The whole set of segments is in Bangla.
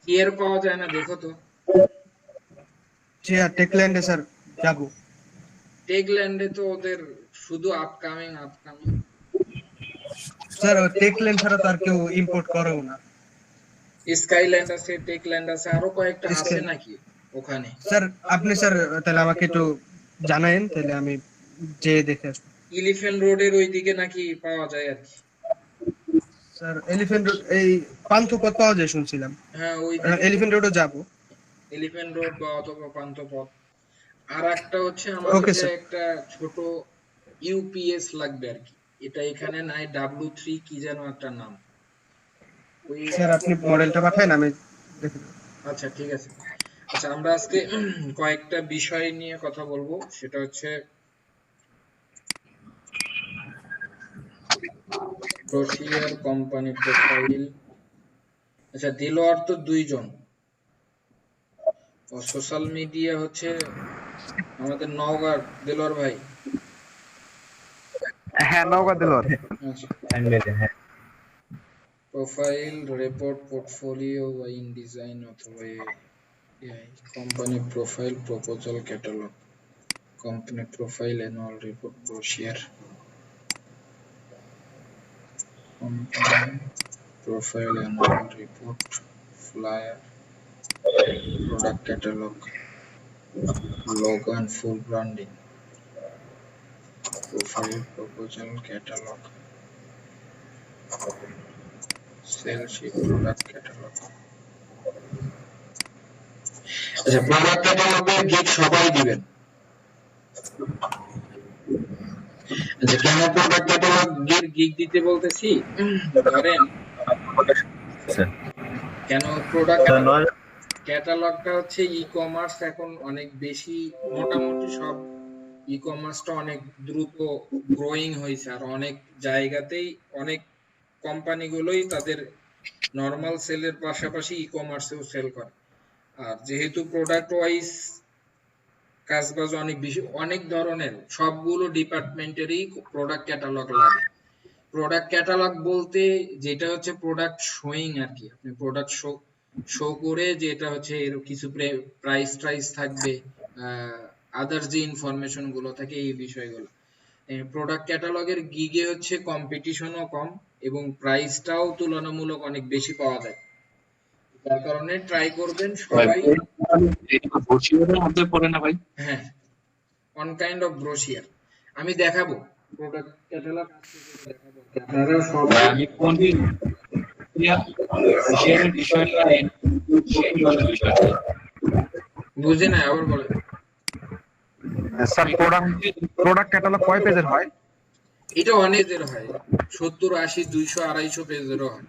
চেয়ার পাওয়া যায় না, দেখো তো। চেয়ার টেকল্যান্ডে স্যার যাবো। টেকল্যান্ডে তো ওদের শুধু আপকামিং আপকামিং। স্যার টেকল্যান্ড ছাড়া তো আর কেউ ইম্পোর্ট করেও না। স্কাইল্যান্ড আছে, টেকল্যান্ড আছে, আরো কয়েকটা আছে স্কাই- নাকি ওখানে? স্যার আপনি স্যার তাহলে আমাকে একটু জানায়েন, তাহলে আমি যেয়ে দেখে আসবো। এলিফ্যান্ট রোডের ওইদিকে নাকি পাওয়া যায় আর কি। স্যার এলিফ্যান্ট রোড এই পান্থপথ পাওয়া যায় শুনছিলাম। হ্যাঁ ওইদিকে তো। এলিফ্যান্ট রোডও যাবো। এলিফ্যান্ট রোড বা অথবা পান্থপথ। আর একটা হচ্ছে আমাদের ওকে যে স্যার। একটা ছোট ইউপিএস লাগবে আর কি। এটা এখানে নাই, W3 কি যেন একটা নাম। ওই, স্যার আপনি মডেলটা পাঠান, আমি দেখে দেব। আচ্ছা ঠিক আছে। আচ্ছা আমরা আজকে কয়েকটা বিষয় নিয়ে কথা বলবো, সেটা হচ্ছে ব্রোশিয়ার, কোম্পানি প্রোফাইল। আচ্ছা দেলোয়ার তো দুইজন, ও সোশ্যাল মিডিয়া হচ্ছে আমাদের নওগাঁর দেলোয়ার ভাই। হ্যাঁ, নওগাঁ দিলর। আচ্ছা, প্রোফাইল, রিপোর্ট, পোর্টফোলিও বা ইন ডিজাইন অথবা AI. Company profile, proposal, catalogue. Company profile, annual report, brochure. Company profile, annual report, flyer, product catalogue, logo and full branding. Profile, proposal, catalog, sales sheet, product catalog. আচ্ছা প্রোডাক্ট ক্যাটালগের গিগ সবাই দিবেন। আচ্ছা কেন প্রোডাক্ট ক্যাটালগ গিগ দিতে বলতেছি, ধরেন কেন প্রোডাক্ট ক্যাটালগটা হচ্ছে ই কমার্স এখন অনেক বেশি, মোটামুটি সব ই কমার্সটা অনেক দ্রুত গ্রোয়িং হয়েছে, আর অনেক জায়গাতেই অনেক কোম্পানিগুলোই তাদের নরমাল সেলের পাশাপাশি ই কমার্সেও সেল করে। আর যেহেতু প্রোডাক্ট ওয়াইজ কাজবাজ অনেক বেশি, অনেক ধরনের সবগুলো ডিপার্টমেন্টেরই প্রোডাক্ট ক্যাটালগ লাগে। প্রোডাক্ট ক্যাটালগ বলতে যেটা হচ্ছে প্রোডাক্ট শোয়িং আর কি, আপনি প্রোডাক্ট শো শো করে যে এটা হচ্ছে এর কিছু প্রাইস ট্রাইস থাকবে, আদার্স যে ইনফরমেশন গুলো থাকে এই বিষয়গুলো। প্রোডাক্ট ক্যাটালগের গিগে হচ্ছে কম্পিটিশনও কম এবং প্রাইসটাও তুলনামূলক অনেক বেশি পাওয়া যায়, যার কারণে ট্রাই করবেন সবাই। ব্রোশিওরের মধ্যে পড়ে না ভাই? হ্যাঁ, অন কাইন্ড অফ ব্রোশিয়ার। আমি দেখাবো প্রোডাক্ট ক্যাটালগ দেখাবো, আপনারা ভাই সবাই। আমি কোন দিন ব্রোশিওরের বিষয়টা সেই বিষয়টা বুঝি না, আবার বলেন। স্যার প্রোডাক্ট ক্যাটালগ কয় পেজের হয়? এটা অনেকের হয়, 70, 80, 200, 250 পেজেরও হয়।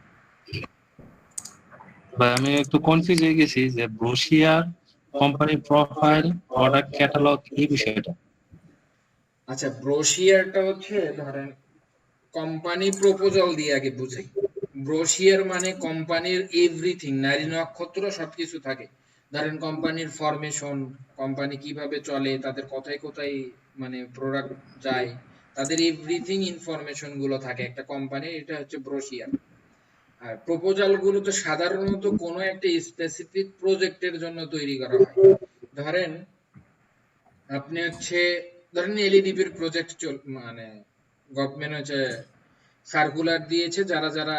ভাই আমি একটু কনফিউজ হয়ে গেছি যে brochure, company profile, product catalogue এই বিষয়টা। আচ্ছা ব্রোশিয়ারটা হচ্ছে ধরেন কোম্পানি প্রপোজাল দিয়ে আগে বুঝাই। ব্রোশিয়ার মানে কোম্পানির এভরিথিং, নারী নক্ষত্র সবকিছু থাকে। ধরেন কোম্পানির ফরমেশন, কোম্পানি কিভাবে চলে, তাদের কোথায় কোথায় মানে প্রোডাক্ট যায়, তাদের এভরিথিং ইনফরমেশন গুলো থাকে একটা কোম্পানির, এটা হচ্ছে ব্রোশিয়ার। আর প্রপোজাল গুলো তো সাধারণত কোনো একটা স্পেসিফিক প্রজেক্টের জন্য তৈরি করা হয়। ধরেন আপনি হচ্ছে, ধরেন এলইডিপির প্রজেক্ট মানে গভর্নমেন্ট হচ্ছে সার্কুলার দিয়েছে, যারা যারা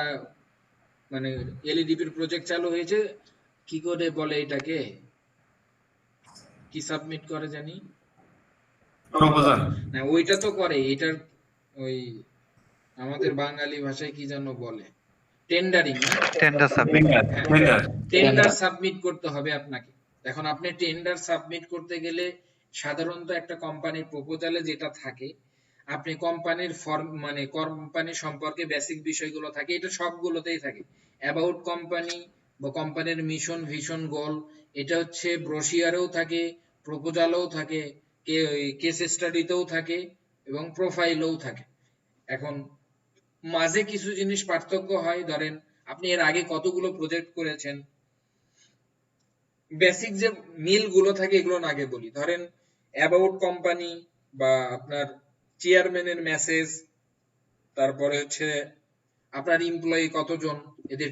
মানে এলইডিপির প্রজেক্ট চালু হয়েছে, কি করে বলে এটাকে, কি সাবমিট করে জানি প্রপোজাল। না, ওইটা তো করে এটার ওই আমাদের বাঙালি ভাষায় কি যেন বলে, টেন্ডারিং না? Tender submit. হ্যাঁ, টেন্ডার। টেন্ডার সাবমিট করতে হবে আপনাকে। এখন আপনি টেন্ডার সাবমিট করতে গেলে সাধারণত একটা কোম্পানির প্রপোজালে যেটা থাকে, আপনি কোম্পানির ফর্ম মানে কোম্পানি সম্পর্কে বেসিক বিষয়গুলো থাকে, এটা সবগুলোতেই থাকে। অ্যাবাউট কোম্পানি বা কোম্পানির মিশন, ভিশন, গোল, এটা হচ্ছে ব্রোশিয়ারেও থাকে, প্রপোজালেও থাকে, কেস স্টাডিতেও থাকে এবং প্রোফাইলেও থাকে। এখন মাঝে কিছু জিনিস পার্থক্য হয়, ধরেন আপনি এর আগে কতগুলো প্রজেক্ট করেছেন, বেসিক যে মিল গুলো থাকে এগুলো না আগে বলি। ধরেন অ্যাবাউট কোম্পানি বা আপনার চেয়ারম্যানের মেসেজ, তারপরে হচ্ছে আপনার এমপ্লয়ি কতজন, এদের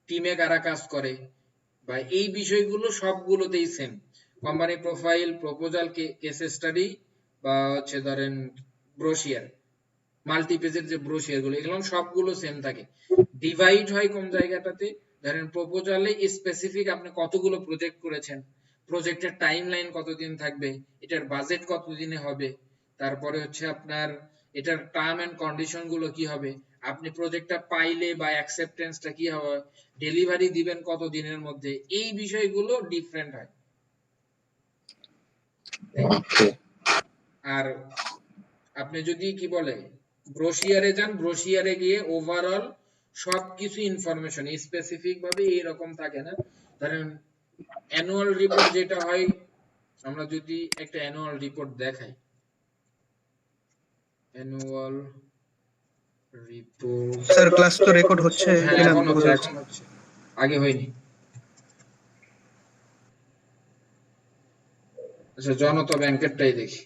টিমে কারা কাজ করে, বা এই বিষয়গুলো সবগুলোতেই same. Company profile, proposal, case study বা হচ্ছে ধরেন ব্রোশিয়ার, মাল্টি পেজের যে ব্রোশিয়ার গুলো, এগুলো সবগুলো সেম থাকে। ডিভাইড হয় কোন জায়গাটাতে, ধরেন প্রপোজালে স্পেসিফিক আপনি কতগুলো প্রজেক্ট করেছেন, প্রজেক্টের টাইমলাইন কতদিন থাকবে, এটার বাজেট কতদিনে হবে, তারপরে হচ্ছে আপনার এটার টার্ম এন্ড কন্ডিশন গুলো কি হবে, আপনি প্রজেক্টটা পাইলে বা অ্যাকসেপ্টেন্সটা কি হবে, ডেলিভারি দিবেন কত দিনের মধ্যে, এই বিষয়গুলো ডিফারেন্ট হয়। আর আপনি যদি কি বলে ব্রোশিয়ারে যান, ব্রোশিয়ারে গিয়ে ওভারঅল সবকিছু ইনফরমেশন স্পেসিফিক ভাবে এরকম থাকে না। ধরেন অ্যানুয়াল রিপোর্ট যেটা হয়, আমরা যদি একটা অ্যানুয়াল রিপোর্ট দেখাই, অ্যানুয়াল রিপোর্ট, স্যার ক্লাস তো রেকর্ড হচ্ছে হ্যাঁ কিনা এখন বোঝা হচ্ছে, এখন হচ্ছে, আগে হয়নি। আচ্ছা জনতা ব্যাংকেরটাই দেখি।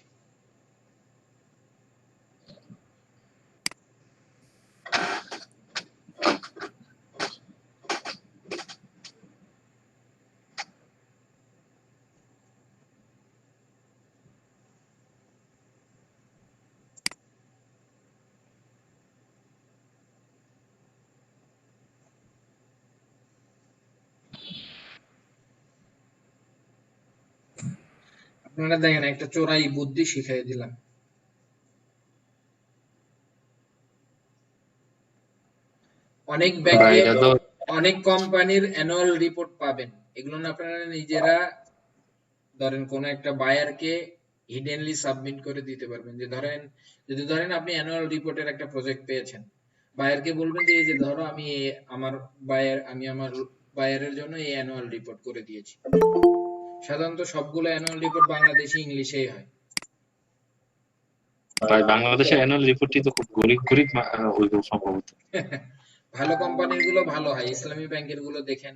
আপনারা দেখেন একটা চোরাই বুদ্ধি শিখাই দিলাম। অনেক ব্যাংকে, এটা তো অনেক কোম্পানির অ্যানুয়াল রিপোর্ট পাবেন, এগুলো না আপনারা নিজেরা ধরেন কোন একটা বায়ারকে হিডেনলি সাবমিট করে দিতে পারবেন। যে ধরেন যদি ধরেন আপনি অ্যানুয়াল রিপোর্টের একটা প্রজেক্ট পেয়েছেন, বায়ারকে বলবেন যে এই যে ধরো আমি আমার বায়ারের জন্য এই অ্যানুয়াল রিপোর্ট করে দিয়েছি। সাধারণত সবগুলো অ্যানুয়াল রিপোর্ট বাংলাদেশি ইংলিশেই হয়। ভাই বাংলাদেশের অ্যানুয়াল রিপোর্টটি তো খুব গরিব গরিব হইব সম্ভবত। ভালো কোম্পানির গুলো ভালো হয়, ইসলামী ব্যাংকের গুলো দেখেন,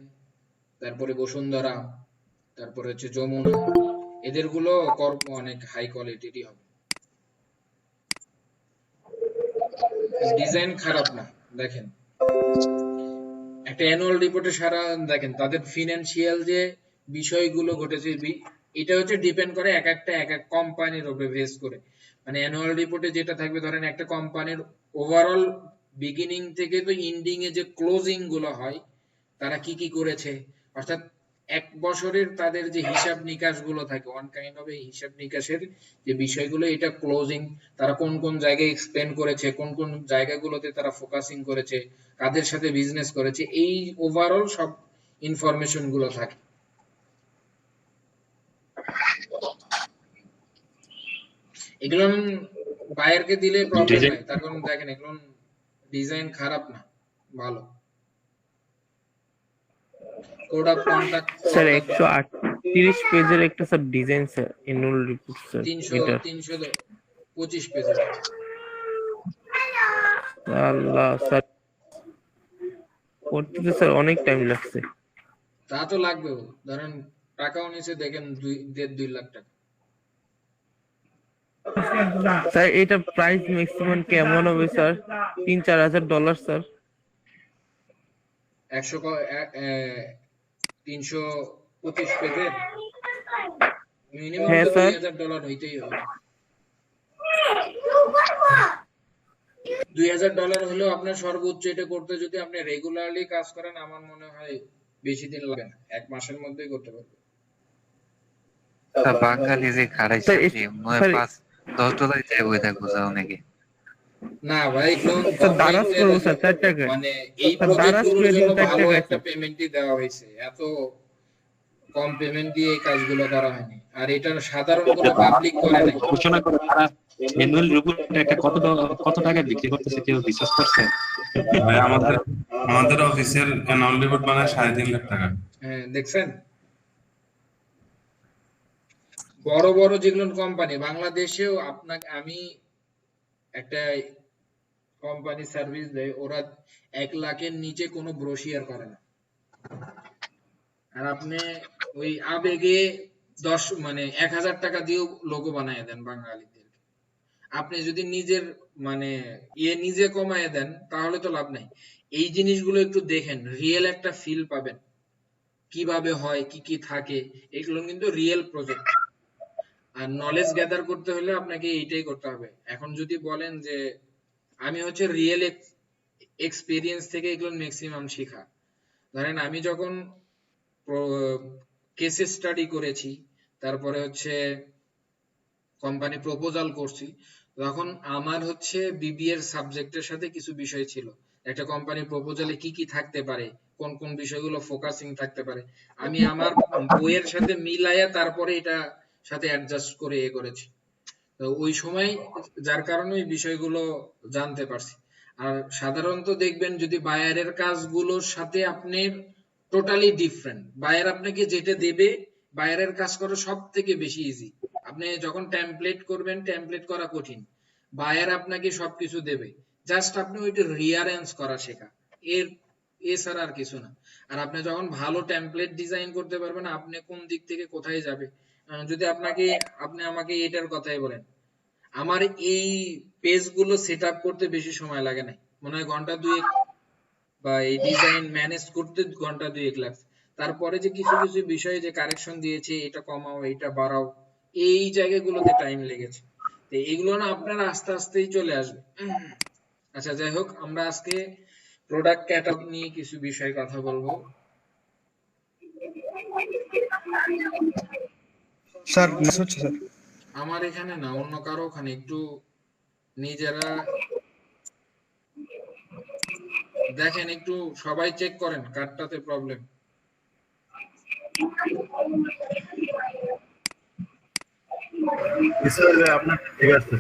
তারপরে বসুন্ধরা, তারপরে হচ্ছে যমুনা, এদের গুলো অনেক হাই কোয়ালিটিরই হবে। ডিজাইন খারাপ না, দেখেন একটা অ্যানুয়াল রিপোর্টে সারা দেখেন তাদের ফিনান্সিয়াল যে বিষয়গুলো ঘটেছে, এটা হচ্ছে ডিপেন্ড করে এক এক কোম্পানির উপরে বেস করে। মানে অ্যানুয়াল রিপোর্টে যেটা থাকবে, ধরেন একটা কোম্পানির ওভারঅল বিগিনিং থেকে তো এন্ডিং এ যে ক্লোজিং গুলো হয়, তারা কি কি করেছে, অর্থাৎ এক বছরের তাদের যে হিসাব নিকাশ গুলো থাকে, ওয়ান কাইন্ড অফ হিসাব নিকাশের যে বিষয়গুলো, এটা ক্লোজিং, তারা কোন কোন জায়গায় এক্সপেন্ড করেছে, কোন কোন জায়গাগুলোতে তারা ফোকাসিং করেছে, কাদের সাথে বিজনেস করেছে, এই ওভারঅল সব ইনফরমেশন গুলো থাকে। এগুলো বায়ারকে দিলে প্রবলেম নাই, তার কারণ দেখেন এগুলো ডিজাইন খারাপ না, ভালো। কোড অফ কন্টাক্ট স্যার 138 পেজের একটা sir design sir annual report sir, এটা 325 পেজের। আল্লাহ স্যার করতে স্যার অনেক টাইম লাগছে। তা তো লাগবে, ধরেন টাকাও নিচে দেখেন 2.5 লাখ টাকা। স্যার এটা প্রাইস ম্যাক্সিমাম কেমন হবে স্যার? $3-4 স্যার। 325 পেজের মিনিমাম হ্যাঁ তো স্যার। $2,000 হইতেই হবে। $2,000 হলেও আপনার সর্বোচ্চ এটা করতে, যদি আপনি রেগুলারলি কাজ করেন, আমার মনে হয় বেশি দিন লাগবে না, 1 মাসের মধ্যেই করতে পারবেন। বাঙালি যে খারাইছে $5-10 চাই বই থাকবো যাও নাকি। না ভাই, স্যার দারাজ করবো স্যার 4 টাকা। মানে এই স্যার প্রজেক্ট দারাজ গুলোর করে দিন জন্য 4 ভালো টাকা একটা স্যার। পেমেন্টই দেওয়া হয়েছে, এত কম পেমেন্ট দিয়ে এই কাজগুলো করা হয়নি। আর এটা সাধারণ কোনো পাবলিক করে নাই। ঘোষণা করে তারা অ্যানুয়াল রিপোর্ট একটা কত টাকা বিক্রি করতেছে কেউ বিশ্বাস করছে? ভাই আমাদের অফিসের অ্যানুয়াল রিপোর্ট বানায় 3.5 লাখ টাকা। হ্যাঁ দেখছেন, বড় বড় যেগুলো কোম্পানি বাংলাদেশেও, আপনাকে আমি একটা কোম্পানি সার্ভিস দেয়, ওরা 1 লাখের নিচে কোনো ব্রোশিয়ার করে না। আর আপনি ওই আবেগে 1000 টাকা দিয়েও লোগো বানায় দেন বাঙালিদের। আপনি যদি নিজের মানে নিজে কমায় দেন, তাহলে তো লাভ নাই। এই জিনিসগুলো একটু দেখেন, রিয়েল একটা ফিল পাবেন কিভাবে হয়, কি কি থাকে, এগুলো কিন্তু রিয়েল প্রজেক্ট। আর নলেজ গ্যাদার করতে হলে আপনাকে এইটাই করতে হবে। এখন যদি বলেন যে আমি হচ্ছে রিয়েল এক্সপিরিয়েন্স থেকে এগুলো ম্যাক্সিমাম শেখা। ধরেন আমি যখন কেস স্টাডি করেছি, তারপরে হচ্ছে কোম্পানি প্রপোজাল করছি, তখন আমার হচ্ছে বিবিএ এর সাবজেক্টের সাথে কিছু বিষয় ছিল। একটা কোম্পানি প্রপোজালে কি কি থাকতে পারে, কোন কোন বিষয়গুলো ফোকাসিং থাকতে পারে, আমি আমার বইয়ের সাথে মিলাইয়া তারপরে এটা সাথে অ্যাডজাস্ট করে করেছি। তো ওই সময় যার কারণে ওই বিষয়গুলো জানতে পারছি। আর সাধারণত দেখবেন যদি বায়ারের কাজগুলোর সাথে আপনি টোটালি ডিফারেন্ট, বায়ার আপনাকে যেটা দেবে, বায়ারের কাজ করা সব থেকে বেশি ইজি। আপনি যখন টেমপ্লেট করবেন, টেমপ্লেট করা কঠিন, বায়ার আপনাকে সবকিছু দেবে, জাস্ট আপনি ওইটা রিয়ারেঞ্জ করা শেখা, এর এছাড়া আর কিছু না। আর আপনি যখন ভালো টেমপ্লেট ডিজাইন করতে পারবেন, আপনি কোন দিক থেকে কোথায় যাবে, যদি আপনি আমাকে এটার কথাই বলেন, আমার এই পেজগুলো সেটআপ করতে বেশি সময় লাগে না, মনে হয় ঘন্টা দুয়েক, বা এই ডিজাইন ম্যানেজ করতে ঘন্টা দুয়েক লাগছে। তারপরে যে কিছু কিছু বিষয়ে যে কারেকশন দিয়েছে, এটা কমাও, এটা বাড়াও, এই জায়গাগুলোতে টাইম লেগেছে। তো এগুলো না আপনার আস্তে আস্তেই চলে আসবে। আচ্ছা, যাই হোক, আমরা আজকে প্রোডাক্ট ক্যাটালগ নিয়ে কিছু বিষয়ে কথা বলবো। স্যার মিস হচ্ছে স্যার। আমার এখানে না, অন্য কারো ওখানে একটু নিজেরা দেখেন, একটু সবাই চেক করেন কারটাতে প্রবলেম। আপনার ঠিক আছে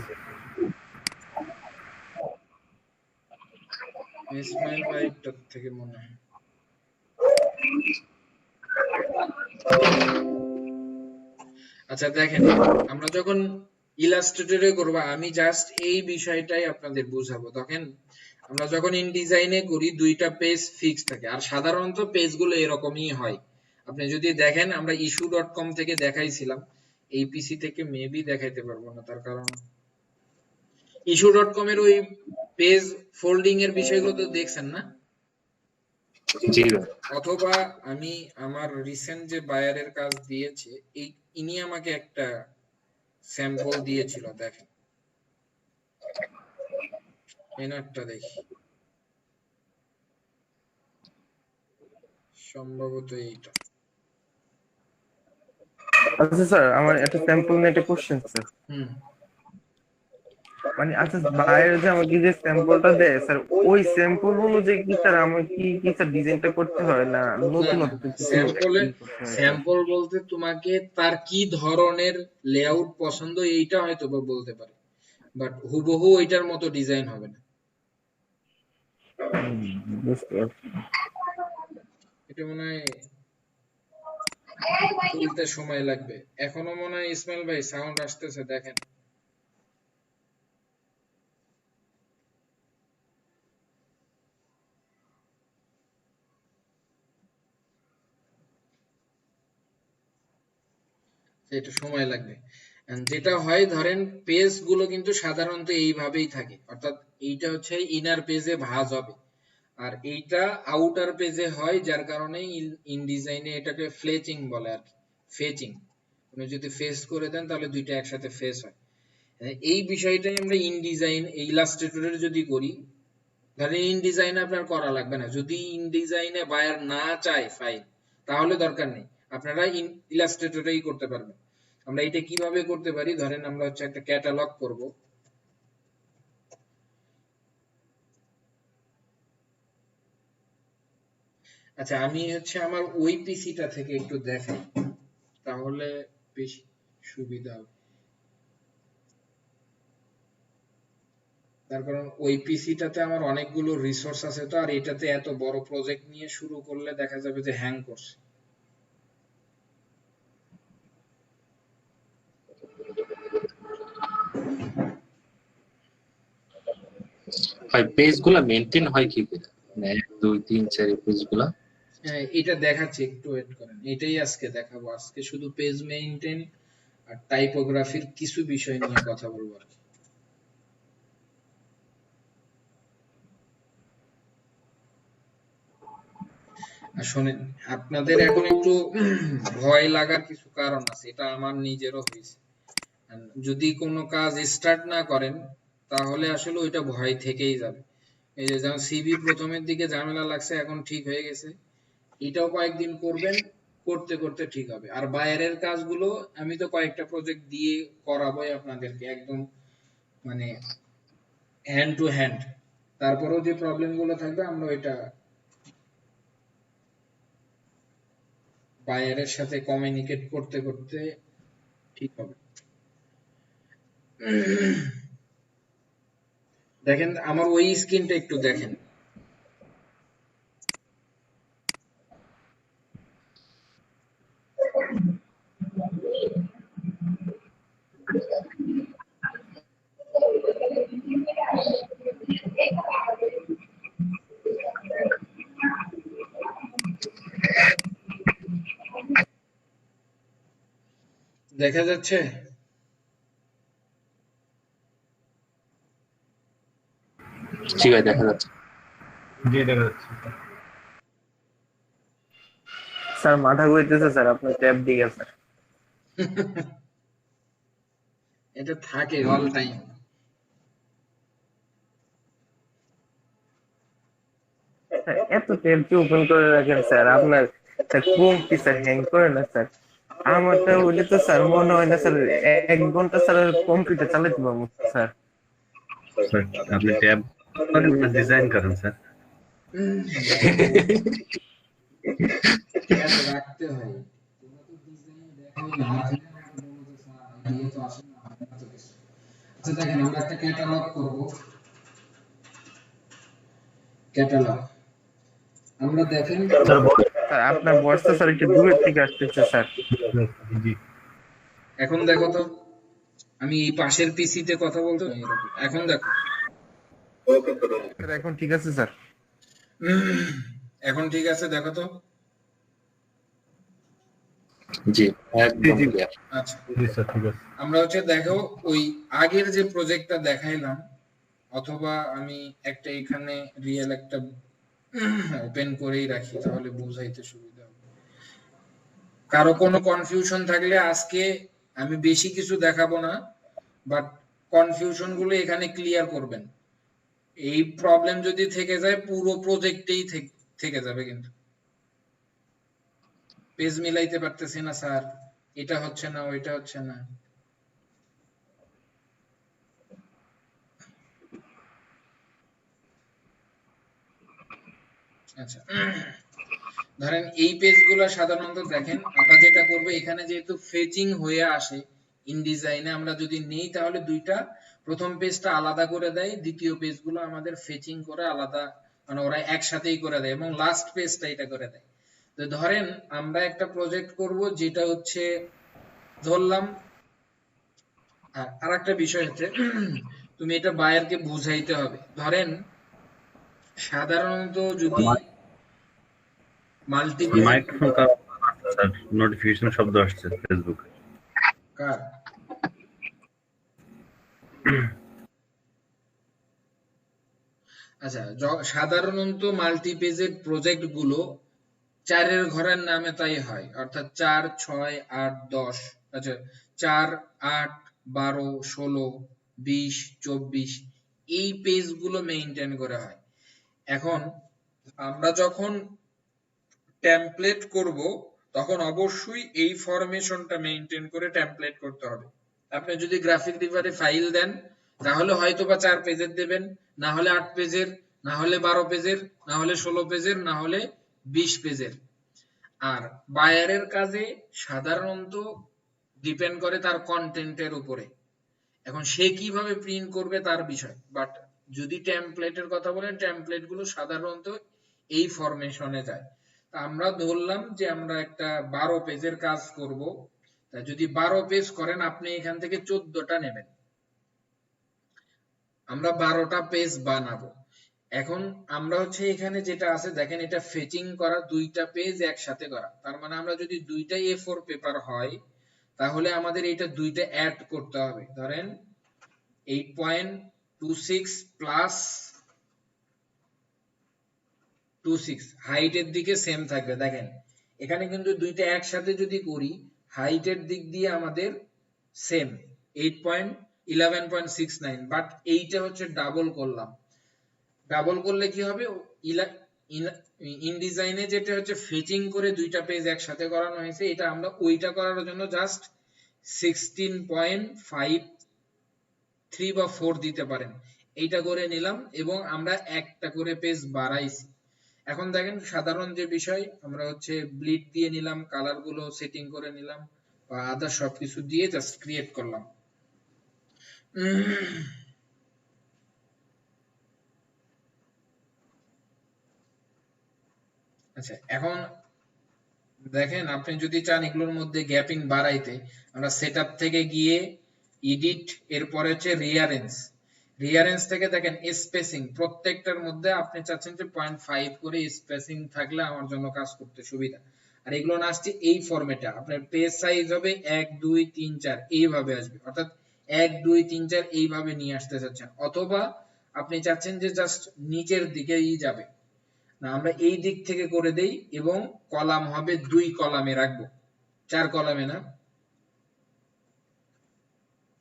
ইসমাইল ভাইটার থেকে মনে হয়। আচ্ছা দেখেন, আমরা যখন ইলাস্ট্রেটরে করব, আমি জাস্ট এই বিষয়টাই আপনাদের বুঝাবো। তখন আমরা যখন ইনডিজাইনে করি, দুইটা পেজ ফিক্স থাকে, আর সাধারণত পেজগুলো এরকমই হয়। আপনি যদি দেখেন, আমরা issue.com থেকে দেখাইছিলাম, এই পিসি থেকে মেবি দেখাইতে পারবো না, তার কারণ issue.com এর ওই পেজ ফোল্ডিং এর বিষয়গুলো তো দেখছেন না? জি অথবা আমি আমার রিসেন্ট যে বায়ারের কাজ দিয়েছে, ইনি আমাকে একটা স্যাম্পল দিয়েছিল, দেখেন এনারটা দেখি, সম্ভবত এইটা। আচ্ছা স্যার, আমার একটা স্যাম্পল নিয়ে একটা কোশ্চেন স্যার। মানে আচ্ছা, বাইরে যে আমাকে যে স্যাম্পলটা দেয় স্যার, ওই স্যাম্পল অনুযায়ী কি স্যার আমার কি কি স্যার ডিজাইনটা করতে হয়, না নতুনত্ব কিছু স্যাম্পল বলতে তোমাকে তার কি ধরনের লেআউট পছন্দ এইটা হয়তো বলতে পারে, বাট হুবহু ওইটার মতো ডিজাইন হবে না। এটা মনে হয় খুলতে সময় লাগবে। এখনো মনে হয় ইসমাইল ভাই সাউন্ড আসতেছে, দেখেন। এটা সময় লাগবে। যেটা হয়, ধরেন পেজ গুলো কিন্তু সাধারণত এইভাবেই থাকে, অর্থাৎ এইটা হচ্ছে ইনার পেজে ভাঁজ হবে, আর এইটা আউটার পেজে হয়, যার কারণে ইন ডিজাইনে এটাকে ফ্লেচিং বলে আর কি, ফেচিং। আপনি যদি ফেস করে দেন তাহলে দুইটা একসাথে ফেস হয়। এই বিষয়টাই আমরা ইন ডিজাইন ইলাস্ট্রেটরে যদি করি, ধরেন ইন ডিজাইনে আপনার করা লাগবে না, যদি ইন ডিজাইনে বায়ার না চায় ফাইল, তাহলে দরকার নেই, আপনারা ইলাস্ট্রেটরেই করতে পারবেন। আমরা এটা কিভাবে করতে পারি, ধরেন আমরা হচ্ছে একটা ক্যাটালগ করব। আচ্ছা, আমি হচ্ছে আমার ওই পিসিটা থেকে একটু দেখাই, তাহলে বেশি সুবিধা হবে। তার কারণ ওই পিসিটাতে আমার অনেকগুলো রিসোর্স আছে, তো আর এটাতে এত বড় প্রজেক্ট নিয়ে শুরু করলে দেখা যাবে যে হ্যাং করছে। ভাই পেজগুলো মেইনটেইন হয় কি করে, মানে 1 2 3 4 পেজগুলো? এটা দেখাচ্ছি, একটু ওয়েট করেন, এটাই আজকে দেখাবো। আজকে শুধু পেজ মেইনটেইন আর টাইপোগ্রাফির কিছু বিষয় নিয়ে কথা বলবো আর কি। আর শোনেন, আপনাদের এখন একটু ভয় লাগার কিছু কারণ আছে, এটা আমার নিজেরও হয়েছে। যদি কোনো কাজ স্টার্ট না করেন তাহলে আসলে ওইটা ভয় থেকেই যাবে। এই যে যেমন সিভি প্রথমের দিকে ঝামেলা লাগছে, এখন ঠিক হয়ে গেছে। এটাও কয়েকদিন করবেন, করতে করতে ঠিক হবে। আর বাইরের কাজগুলো আমি তো কয়েকটা প্রজেক্ট দিয়ে করাবোই আপনাদেরকে, একদম মানে হ্যান্ড টু হ্যান্ড। তারপরেও যে প্রবলেম গুলো থাকবে আমরা ওইটা বায়ারের সাথে কমিউনিকেট করতে করতে ঠিক হবে। দেখেন আমার ওই স্ক্রিনটা একটু দেখেন। দেখা যাচ্ছে? জি ভাই, দেখা যাচ্ছে। স্যার মাথা ঘুরতেছে স্যার, আপনার ট্যাব দিকে স্যার। এটা থাকে অল টাইম। স্যার, এত ট্যাব কি ওপেন করে রাখেন স্যার? আপনার স্যার কোন কি স্যার হ্যাং করে না স্যার? আমারটা হইলে তো স্যার মনে হয় না স্যার 1 ঘন্টা স্যার কম্পিউটার চালাতে পারবো স্যার। আপনি ট্যাব ডিজাইন করেন স্যার। ট্যাব রাখতে হয়। তোমরা তো ডিজাইন দেখাই না, আমাকে বলো যে স্যার আইডিয়া তো আসে না, আমার তো কিছু। আচ্ছা দেখেন, আমরা একটা ক্যাটালগ করব। ক্যাটালগ আমরা দেখেন স্যার আপনার ভয়েসটা স্যার একটু দূরের থেকে আসতেছে স্যার। জি। এখন দেখো তো, আমি এই পাশের পিসিতে কথা বলতে এখন দেখো। স্যার এখন ঠিক আছে স্যার। এখন ঠিক আছে, দেখো তো। জি, একদম জি। ক্লিয়ার। আচ্ছা, জি স্যার, ঠিক আছে। আমরা হচ্ছে দেখো ওই আগের যে প্রজেক্টটা দেখাইলাম, অথবা আমি একটা এখানে রিয়েল একটা ওপেন করেই রাখি, তাহলে বুঝাইতে সুবিধা হবে। কারো কোনো কনফিউশন থাকলে আজকে আমি বেশি কিছু দেখাবো না, বাট কনফিউশন গুলো এখানে ক্লিয়ার করবেন। এই প্রবলেম যদি থেকে যায় পুরো প্রজেক্টেই থেকে যাবে। কিন্তু পেজ মিলাইতে পারতেছি না স্যার, এটা হচ্ছে না, ওইটা হচ্ছে না। আচ্ছা, ধরেন এই পেজগুলো সাধারণত দেখেন, আমরা যেটা করব এখানে যেহেতু ফেচিং হয়ে আসে ইনডিজাইনে, আমরা যদি নেই তাহলে দুইটা, প্রথম পেজটা আলাদা করে দেয়, দ্বিতীয় পেজগুলো আমাদের ফেচিং করে আলাদা, মানে ওরা একসাথেই করে দেয়, এবং লাস্ট পেজটা এটা করে দেয়। তো ধরেন আমরা একটা প্রজেক্ট করব যেটা হচ্ছে, ধরলাম আর একটা বিষয় হচ্ছে তুমি এটা বায়ারকে বুঝাইতে হবে। ধরেন সাধারণত যদি মাল্টিপল মাইক্রোফোন স্যার, নোটিফিকেশন শব্দ আসছে ফেসবুক। কার? আচ্ছা, সাধারণত মাল্টি পেজের প্রজেক্ট গুলো 4 ঘরের নামে তাই হয়, অর্থাৎ 4, 6, 8, 10। আচ্ছা, 4, 8, 12, 16, 20, 24 এই পেজ গুলো মেইনটেইন করা হয়। এখন আমরা যখন টেমপ্লেট করব তখন অবশ্যই এই ফরমেশনটা মেইনটেইন করে টেমপ্লেট করতে হবে। আপনি যদি গ্রাফিক রিভারে ফাইল দেন তাহলে হয়তোবা 4 পেজের দেবেন, না হলে 8 পেজের, না হলে 12 পেজের, না হলে 16 পেজের, না হলে 20 পেজের। আর বায়ারের কাজে সাধারণত ডিপেন্ড করে তার কন্টেন্টের উপরে। এখন সে কিভাবে প্রিন্ট করবে তার বিষয়, বাট যদি টেমপ্লেটের কথা বলেন, টেমপ্লেট গুলো সাধারণত এই ফরমেশনে যায়। আমরা ধরলাম যে আমরা একটা 12 পেজের কাজ করব, তাই যদি 12 পেজ করেন আপনি এখান থেকে 14টা নেবেন, আমরা 12টা পেজ বানাবো। এখন আমরা হচ্ছে এখানে যেটা আছে দেখেন, এটা ফেচিং করা, দুইটা পেজ একসাথে করা, তার মানে আমরা যদি দুইটা A4 পেপার হয় তাহলে আমাদের এটা দুইটা অ্যাড করতে হবে। ধরেন 8.26 প্লাস 26 হাইটের দিকে সেম থাকবে। দেখেন এখানে কিন্তু দুইটা একসাথে যদি করি হাইটের দিক দিয়ে আমাদের সেম 11.69, বাট এইটা হচ্ছে ডাবল করলাম। ডাবল করলে কি হবে, ইনডিজাইনে যেটা হচ্ছে ফিটিং করে দুইটা পেজ একসাথে করানো হয়েছে, এটা আমরা ওইটা করার জন্য জাস্ট 16.53 বা 4 দিতে পারেন, এইটা করে নিলাম এবং আমরা একটা করে পেজ বাড়াইছি। এখন দেখেন সাধারণ যে বিষয় আমরা হচ্ছে ব্লিড দিয়ে নিলাম, কালার গুলো সেটিং করে নিলাম বা আদার সবকিছু দিয়ে জাস্ট ক্রিয়েট করলাম। আচ্ছা এখন দেখেন আপনি যদি চান এগুলোর মধ্যে গ্যাপিং বাড়াইতে, আমরা সেটআপ থেকে গিয়ে এডিট, এরপরে হচ্ছে রিয়ারেঞ্জ থেকে দেখেন স্পেসিং, প্রত্যেকটার মধ্যে আপনি চাচ্ছেন যে 0.5 করে স্পেসিং থাকলে আমার জন্য কাজ করতে সুবিধা। আর এগুলো না আসছে এই ফরম্যাটে, আপনার পেজ সাইজ হবে 1 2 3 4 এইভাবে আসবে, অর্থাৎ 1 2 3 4 এইভাবে নিয়ে আসতে চাচ্ছেন, অথবা আপনি চাচ্ছেন যে জাস্ট নিচের দিকেই যাবে না, আমরা এই দিক থেকে করে দেই এবং কলাম হবে 2 কলামে রাখবো, 4 কলামে না,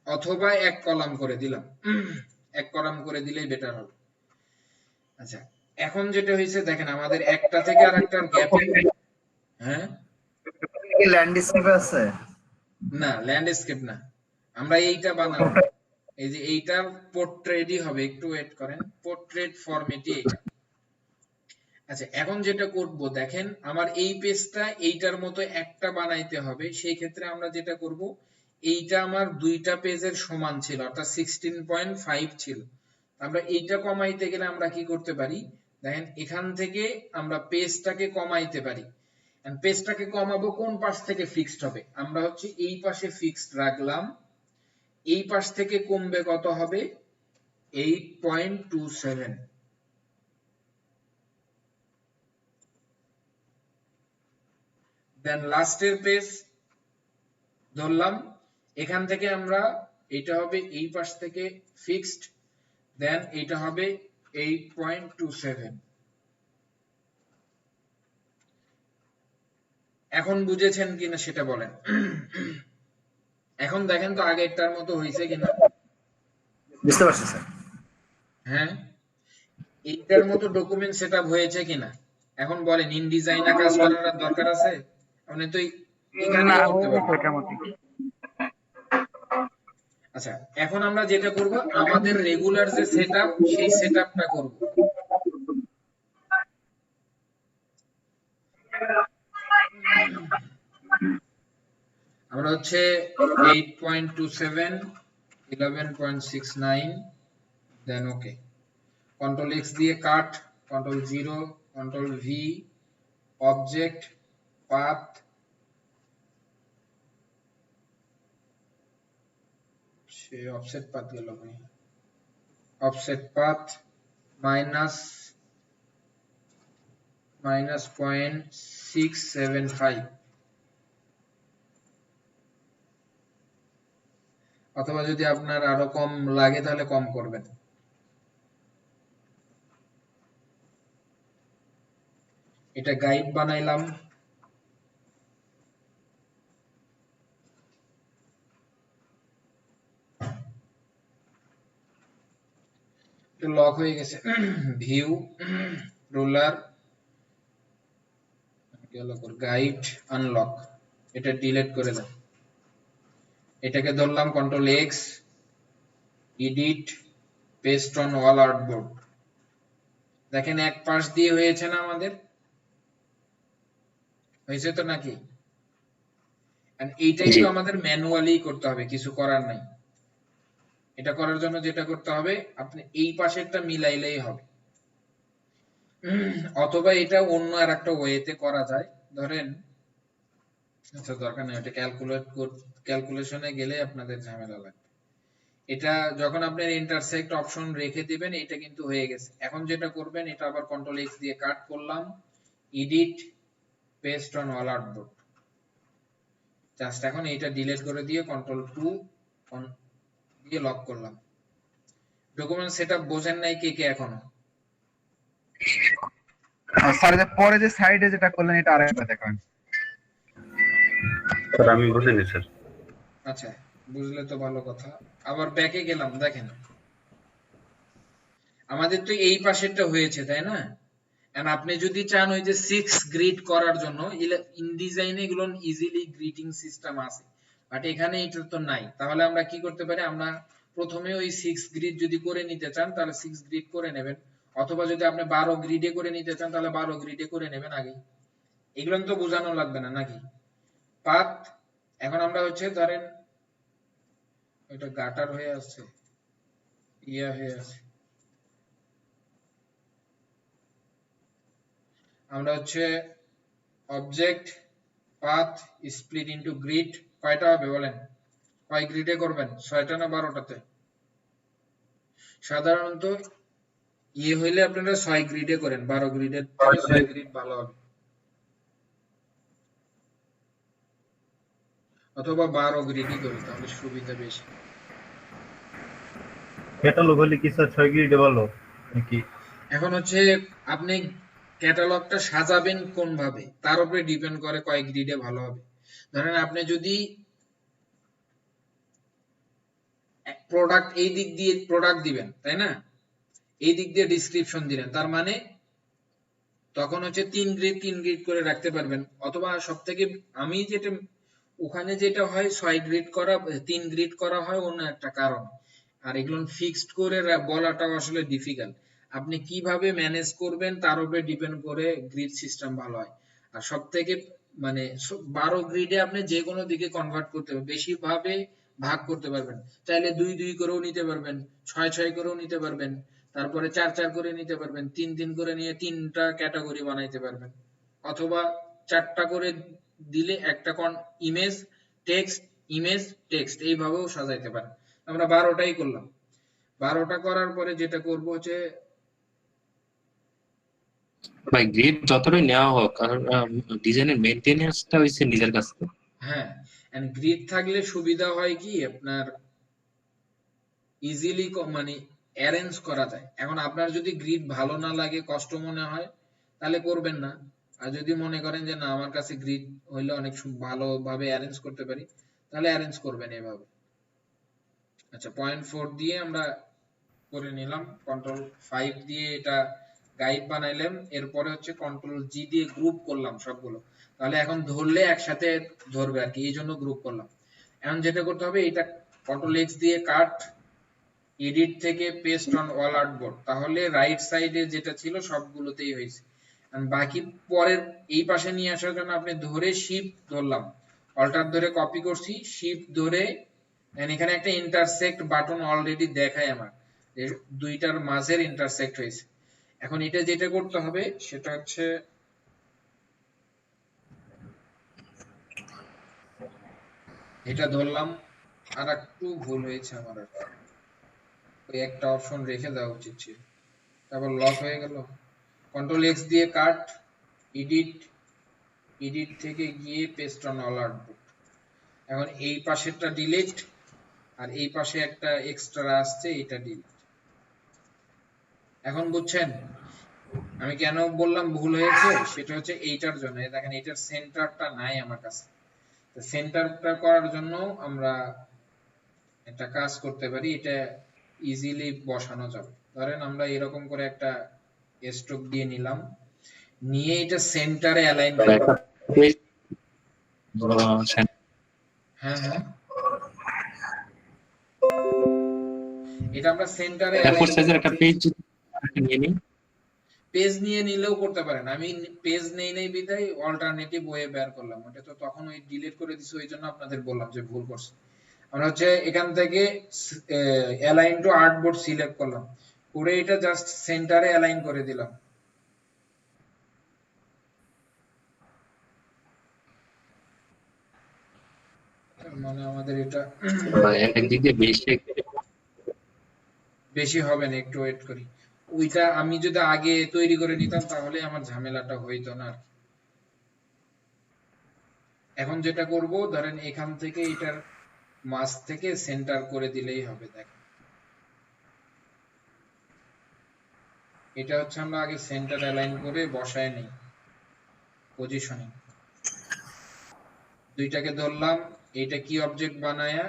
অথবা 1 কলাম করে দিলাম, 1 কলাম করে দিলেই বেটার হবে। আচ্ছা এখন যেটা হয়েছে দেখেন আমাদের একটা থেকে আরেকটার গ্যাপিং, হ্যাঁ কি ল্যান্ডস্কেপ আছে? না ল্যান্ডস্কেপ না, আমরা এইটা বানাবো, এই যে এইটার পোর্ট্রেটই হবে, একটু ওয়েট করেন, পোর্ট্রেট ফরম্যাটই এইটা। আচ্ছা এখন যেটা করব দেখেন আমার এই পেজটা এইটার মতো একটা বানাইতে হবে, সেই ক্ষেত্রে আমরা যেটা করব, এইটা আমার দুইটা পেজের সমান ছিল অর্থাৎ 16.5 ছিল, আমরা এইটা কমাইতে গেলে আমরা কি করতে পারি, দেখেন এখান থেকে আমরা পেজটাকে কমাইতে পারি। এন্ড পেজটাকে কমাবো কোন পাশ থেকে ফিক্সড হবে, আমরা হচ্ছে এই পাশে ফিক্সড রাখলাম, এই পাশ থেকে কমবে কত হবে 8.27, দেন লাস্টের পেজ ধরলাম, এখান থেকে আমরা এটা হবে এই পাশ থেকে ফিক্সড, দেন এটা হবে 8.27। এখন বুঝেছেন কিনা সেটা বলেন। এখন দেখেন তো আগেরটার মতো হয়েছে কিনা, বুঝতে পারছি স্যার। হ্যাঁ এইটার মতো ডকুমেন্ট সেটআপ হয়েছে কিনা এখন বলেন, ইনডিজাইনে কাজ করার দরকার আছে, আপনি তো এখানে করতে পারবেন। আচ্ছা এখন আমরা যেটা করব, আমাদের রেগুলার যে সেটআপ সেই সেটআপটা করব। আমরা হচ্ছে 8.27 11.69 দেন ওকে, কন্ট্রোল এক্স দিয়ে cut, control 0 control V, object path, সে অফসেট পাথ গেল ভাই, অফসেট পাথ -0.675, অথবা যদি আপনার আরো কম লাগে তাহলে কম করবেন। এটা গাইড বানাইলাম, লক হয়ে গেছে, ভিউ রোলার গাইড আনলক, এটা ডিলিট করে দেন, এটাকে ধরলাম control X, edit paste on all artboard, দেখেন এক পাশ দিয়ে হয়েছে না আমাদের, হয়েছে তো নাকি, এন্ড এইটাই তো আমাদের ম্যানুয়ালি করতে হবে, কিছু করার নাই। এটা করার জন্য যেটা করতে হবে, আপনি এই পাশেরটা মিলাইলেই হবে, অথবা এটা অন্য আরেকটা ওয়েতে করা যায়, ধরেন আচ্ছা দরকার নেই, এটা ক্যালকুলেশনে গেলে আপনাদের ঝামেলা লাগবে। এটা যখন আপনার ইন্টারসেক্ট অপশন রেখে দিবেন, এটা কিন্তু হয়ে গেছে। এখন যেটা করবেন, এটা আবার কন্ট্রোল এক্স দিয়ে কাট করলাম, edit paste on all artboard, just এখন এইটা ডিলিট করে দিয়ে কন্ট্রোল 2 দিয়ে লক করলাম। ডকুমেন্ট সেটআপ বোঝেন নাই কে কে এখনো? স্যার যে পরে যে সাইডে যেটা করলেন এটা আরেকবার দেখাবেন। স্যার আমি বুঝিনি স্যার। আচ্ছা, বুঝলে তো ভালো কথা। আবার ব্যাকে গেলাম, দেখেন আমাদের তো এই পাশেরটা হয়েছে তাই না? এন্ড আপনি যদি চান ওই যে 6 গ্রিড করার জন্য ইনডিজাইনে এগুলো ইজিলি গ্রিডিং সিস্টেম আছে, বাট এখানে এটা তো নাই। তাহলে আমরা কি করতে পারি, আমরা প্রথমে ওই 6 গ্রিড যদি করে নিতে চান তাহলে 6 গ্রিড করে নেবেন, অথবা যদি আপনি 12 গ্রিডে করে নিতে চান তাহলে 12 গ্রিডে করে নেবেন আগে। এগুলো তো বোঝানো লাগবে না নাকি? পাত এখন আমরা হচ্ছে ধরেন এটা গাটার হয়ে আছে, ইয়া হয়ে আছে, আমরা হচ্ছে object path split into grid কয়টা হবে বলেন? কয় গ্রিডে করবেন, 6টা না 12টাতে? সাধারণত ইয়ে হইলে আপনারা 6 গ্রিডে করেন, 12 গ্রিডের থেকে 6 গ্রিড ভালো হবে, অথবা 12 গ্রিডই করি তাহলে সুবিধা বেশি। ক্যাটালগ হলে কি স্যার 6 গ্রিডে ভালো নাকি? এখন হচ্ছে আপনি ক্যাটালগটা সাজাবেন কোন ভাবে তার উপরে ডিপেন্ড করে কয় গ্রিডে ভালো হবে। ধরেন আপনি যদি প্রোডাক্ট এই দিক দিয়ে প্রোডাক্ট দিবেন তাই না, এই দিক দিয়ে ডেসক্রিপশন দিলেন, তার মানে তখন হচ্ছে 3 গ্রিড করে রাখতে পারবেন। অথবা সবথেকে আমি যেটা ওখানে যেটা হয় 6 গ্রিড করা 3 গ্রিড করা হয় অন্য একটা কারণ, আর এগুলো ফিক্সড করে বলাটাও আসলে ডিফিকাল্ট। আপনি কিভাবে ম্যানেজ করবেন তার উপরে ডিপেন্ড করে গ্রিড সিস্টেম ভালো হয়। আর সবথেকে মানে 12 গ্রিডে আপনি যে কোনো দিকে কনভার্ট করতে পারবেন, বেশি ভাবে ভাগ করতে পারবেন, চাইলে 2 করেও নিতে পারবেন, 6 করেও নিতে পারবেন, তারপরে 4 করে নিতে পারবেন, 3 করে নিয়ে 3টা ক্যাটাগরি বানাইতে পারবেন, অথবা 4টা করে দিলে একটা ইমেজ টেক্সট এইভাবেও সাজাইতে পারেন। আমরা 12টাই করলাম। 12টা করার পরে যেটা করব হচ্ছে ভাই গ্রিড যতটাই নেওয়া হোক কারণ ডিজাইনের মেইনটেনেন্সটা হইছে নিজের কাছে। হ্যাঁ, এন্ড গ্রিড থাকলে সুবিধা হয় কি আপনার ইজিলি মানে অ্যারেঞ্জ করা যায়। এখন আপনার যদি গ্রিড ভালো না লাগে, কষ্ট মনে হয়, তাহলে করবেন না। আর যদি মনে করেন যে না আমার কাছে গ্রিড হইলে অনেক ভালোভাবে অ্যারেঞ্জ করতে পারি, তাহলে অ্যারেঞ্জ করবেন এভাবে। আচ্ছা, 0.4 দিয়ে আমরা করে নিলাম, কন্ট্রোল 5 দিয়ে এটা গাইড বানাইলাম, এরপরে হচ্ছে কন্ট্রোল জি দিয়ে গ্রুপ করলাম সবগুলো, তাহলে এখন ধরলে একসাথে ধরবে আর কি, এই জন্য গ্রুপ করলাম। এখন যেটা করতে হবে, এটা কন্ট্রোল এক্স দিয়ে কাট, এডিট থেকে পেস্ট অন অল আর্টবোর্ড, তাহলে রাইট সাইডে যেটা ছিল সবগুলোতেই হয়েছে। বাকি পরের এই পাশে নিয়ে আসার জন্য আপনি ধরে শিফট ধরলাম, অল্টার ধরে কপি করছি, শিফট ধরে এখানে একটা ইন্টারসেক্ট বাটন অলরেডি দেখায় আমার, দুইটার মাঝের ইন্টারসেক্ট হয়েছে। এখন এটা যেটা করতে হবে সেটা হচ্ছে এটা ধরলাম, আর একটু ভুল হয়েছে আমার, ওই একটা অপশন রেখে দেওয়া উচিত ছিল, তারপর লক হয়ে গেল। কন্ট্রোল এক্স দিয়ে কাট, এডিট থেকে গিয়ে পেস্ট অন অল আউটপুট। এখন এই পাশেরটা ডিলিট, আর এই পাশে একটা এক্সট্রা আসছে, এটা ডিলিট। এখন বুঝছেন আমি কেন বললাম ভুল হয়েছে? সেটা হচ্ছে এইটার জন্য। দেখেন এটার সেন্টারটা নাই আমার কাছে, তো সেন্টারটা করার জন্য আমরা একটা কাজ করতে পারি, এটা ইজিলি বসানো যাবে। ধরেন আমরা এরকম করে একটা স্ট্রোক দিয়ে নিলাম, নিয়ে এটা সেন্টারে অ্যালাইন করব। হ্যাঁ হ্যাঁ, এটা আমরা সেন্টারে এ4 সাইজের একটা পেজ নিয়ে নিই, পেজ নিয়ে নিলেও করতে পারেন। আমি পেজ নেই বিধায় অল্টারনেটিভ ওয়ে বের করলাম, ওটা তো তখন ওই ডিলিট করে দিছি, ওই জন্য আপনাদের বললাম যে ভুল করছি। আমরা হচ্ছে এখান থেকে অ্যালাইন টু আর্টবোর্ড সিলেক্ট করলাম, করে এটা জাস্ট সেন্টারে অ্যালাইন করে দিলাম। মানে আমাদের এটা একদিক দিয়ে বেশি হবে না, একটু ওয়েট করি। ওইটা আমি যদি আগে তৈরি করে নিতাম তাহলে আমার ঝামেলাটা হইতো না। এখন যেটা করব, ধরেন এখান থেকে এটার মাঝ থেকে সেন্টার করে দিলেই হবে। দেখেন এটা হচ্ছে আমরা আগে সেন্টার অ্যালাইন করে বসায় নেই পজিশনিং। দুইটাকে ধরলাম, এটা কি অবজেক্ট বানায়া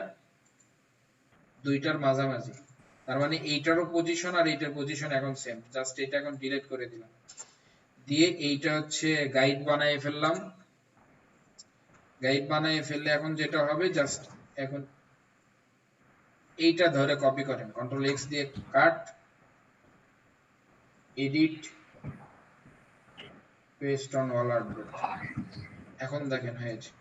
দুইটার মাঝামাঝি, তার মানে এইটারও পজিশন আর এইটার পজিশন এখন সেম। জাস্ট এটা এখন ডিলিট করে দিলাম, দিয়ে এইটা হচ্ছে গাইড বানায় ফেললাম। গাইড বানায় ফেললে এখন যেটা হবে, জাস্ট এখন এইটা ধরে কপি করেন, কন্ট্রোল এক্স দিয়ে cut, edit, paste on all output. এখন দেখেন হয়েছে।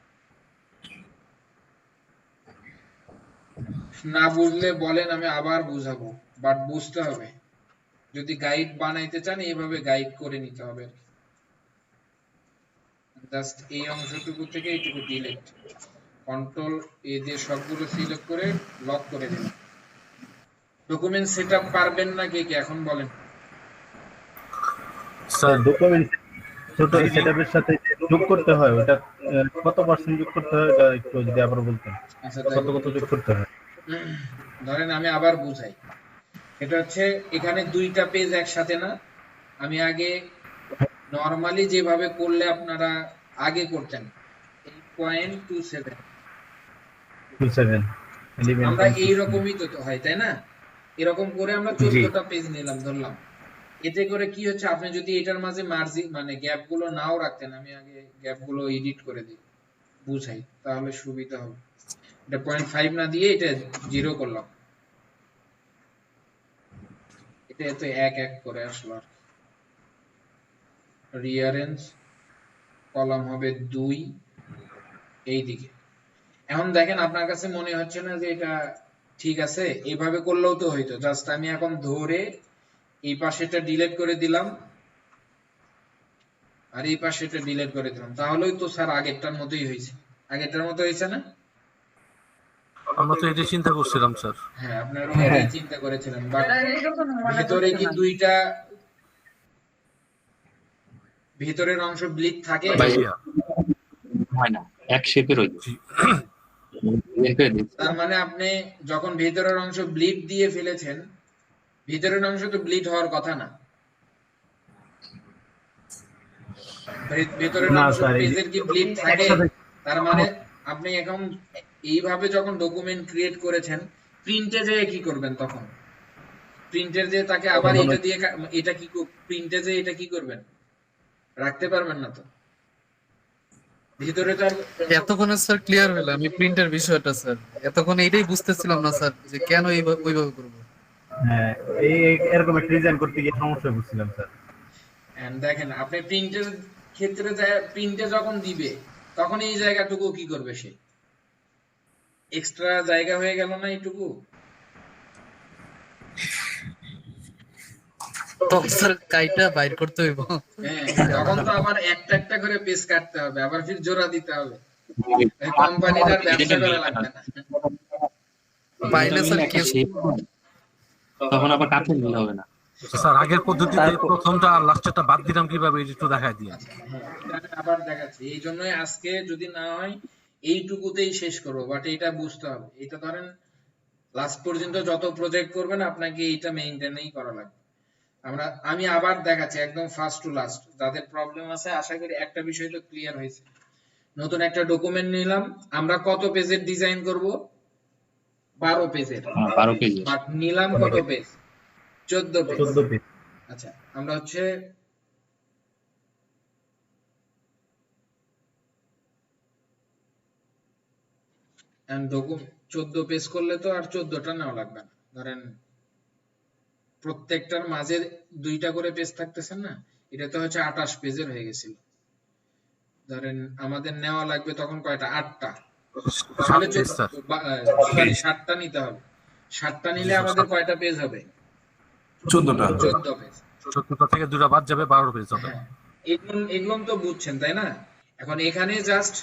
না বুঝলে বলেন, আমি আবার বুঝাবো, বাট বুঝতে হবে। যদি গাইড বানাইতে চান এইভাবে গাইড করে নিতে হবে। জাস্ট এই অংশটুকু থেকে এইটুকু ডিলিট, কন্ট্রোল এ দিয়ে সবগুলো সিলেক্ট করে লক করে দিন। ডকুমেন্ট সেটআপ পারবেন না কে কে এখন বলেন? স্যার ডকুমেন্ট সেটআপের সাথে যোগ করতে হয়, ওটা কত পার্সেন্ট যোগ করতে হয় এটা একটু যদি আবার বলতেন। আচ্ছা কত যোগ করতে হয়? ধরেন আমি আবার বুঝাই। এটা হচ্ছে এখানে দুইটা পেজ একসাথে না, আমি আগে নরমালি যেভাবে করলে আপনারা আগে করতেন 8.27 আমরা এইরকমই তো হয় তাই না? এরকম করে আমরা 14টা পেজ নিলাম ধরলাম। এতে করে কি হচ্ছে, আপনি যদি এটার মাঝে মার্জিন মানে গ্যাপ গুলো নাও রাখতেন, আমি আগে গ্যাপ গুলো এডিট করে দিই বুঝাই, তাহলে সুবিধা হবে। এটা 0.5 না দিয়ে এটা 0 করলাম, এটা এত এক এক করে আসলো। রিঅ্যারেঞ্জ কলাম হবে 2 এইদিকে। এখন দেখেন আপনার কাছে মনে হচ্ছে না যে এটা ঠিক আছে? এইভাবে করলেও তো হইতো। জাস্ট আমি এখন ধরে এই পাশেটা ডিলিট করে দিলাম আর এই পাশেটা ডিলিট করে দিলাম, তাহলেই তো স্যার আগেরটার মতোই হয়েছে। আগেরটার মতো হয়েছে না? আমরা তো এটাই চিন্তা করছিলাম স্যার। হ্যাঁ, আপনারা এটাই চিন্তা করেছিলেন, বাট ভিতরে কি দুইটা ভিতরের অংশ ব্লিড থাকে? হয় না, এক শেপের হইতো। তার মানে আপনি যখন ভিতরের অংশ ব্লিড দিয়ে ফেলেছেন, ভিতরের অংশ তো ব্লিড হওয়ার কথা না। ভিতরের অংশ পেজের কি ব্লিড থাকে? তার মানে আপনি এখন এইভাবে যখন ডকুমেন্ট ক্রিয়েট করেছেন, প্রিন্টে যেয়ে কি করবেন তখন? প্রিন্টের যে তাকে আবার এটা দিয়ে এটা কি প্রিন্টে যে এটা কি করবেন? রাখতে পারবেন না তো ভিতরে। তো এতক্ষণে স্যার ক্লিয়ার হলো আমি প্রিন্টের বিষয়টা স্যার, এতক্ষণ এইটাই বুঝতেছিলাম না স্যার যে কেন ওইভাবে করব। হ্যাঁ, এই এরকম একটা ডিজাইন করতে গিয়ে সমস্যা বুঝছিলাম স্যার। এন্ড দেখেন আপনি প্রিন্টের ক্ষেত্রে যায় প্রিন্টে যখন দিবে তখন এই জায়গাটুকু কি করবে? সে এক্সট্রা জায়গা হয়ে গেল না এইটুকু? তখন স্যার কাইটা বাইর করতে হইব। হ্যাঁ, তখন তো আবার একটা একটা করে পেজ কাটতে হবে, আবার ফির জোড়া দিতে হবে। কোম্পানির আর ব্যবসা করা লাগবে না। পাইলে স্যার কি তখন আবার কাটতে নিলে হবে না। স্যার আগের পদ্ধতিতে প্রথমটা আর লাস্টটা বাদ দিলাম কিভাবে একটু দেখায় দিন। আবার দেখাচ্ছি, এই জন্যই আজকে যদি না হয় এইটুকুতেই শেষ করবো, বাট এটা বুঝতে হবে। এটা ধরেন লাস্ট পর্যন্ত যত প্রজেক্ট করবেন আপনাকে এইটা মেইনটেইনই করা লাগবে। আমি আবার দেখাচ্ছি একদম ফার্স্ট টু লাস্ট। যাদের প্রবলেম আছে আশা করি একটা বিষয় তো ক্লিয়ার হয়েছে। নতুন একটা ডকুমেন্ট নিলাম, আমরা কত পেজের ডিজাইন করব? 12 পেজের। 12 পেজ। বাট নিলাম কত পেজ? 14 পেজ। আচ্ছা, আমরা হচ্ছে এন্ড ডকুমেন্ট 14 পেজ করলে তো আর 14টা নেওয়া লাগবে না। ধরেন প্রত্যেকটার মাঝে 2টা করে পেজ থাকতেছে না, এটা তো হচ্ছে 28 পেজের হয়ে গেছিল। ধরেন আমাদের নেওয়া লাগবে তখন কয়টা? 8টা। তাহলে 7টা নিতে হবে। 7টা নিলে আমাদের কয়টা পেজ হবে? 14টা। 14 পেজ। 14টা থেকে 2টা বাদ যাবে, 12 পেজ হবে। এগুলো তো বুঝছেন তাই না? এখন এখানে জাস্ট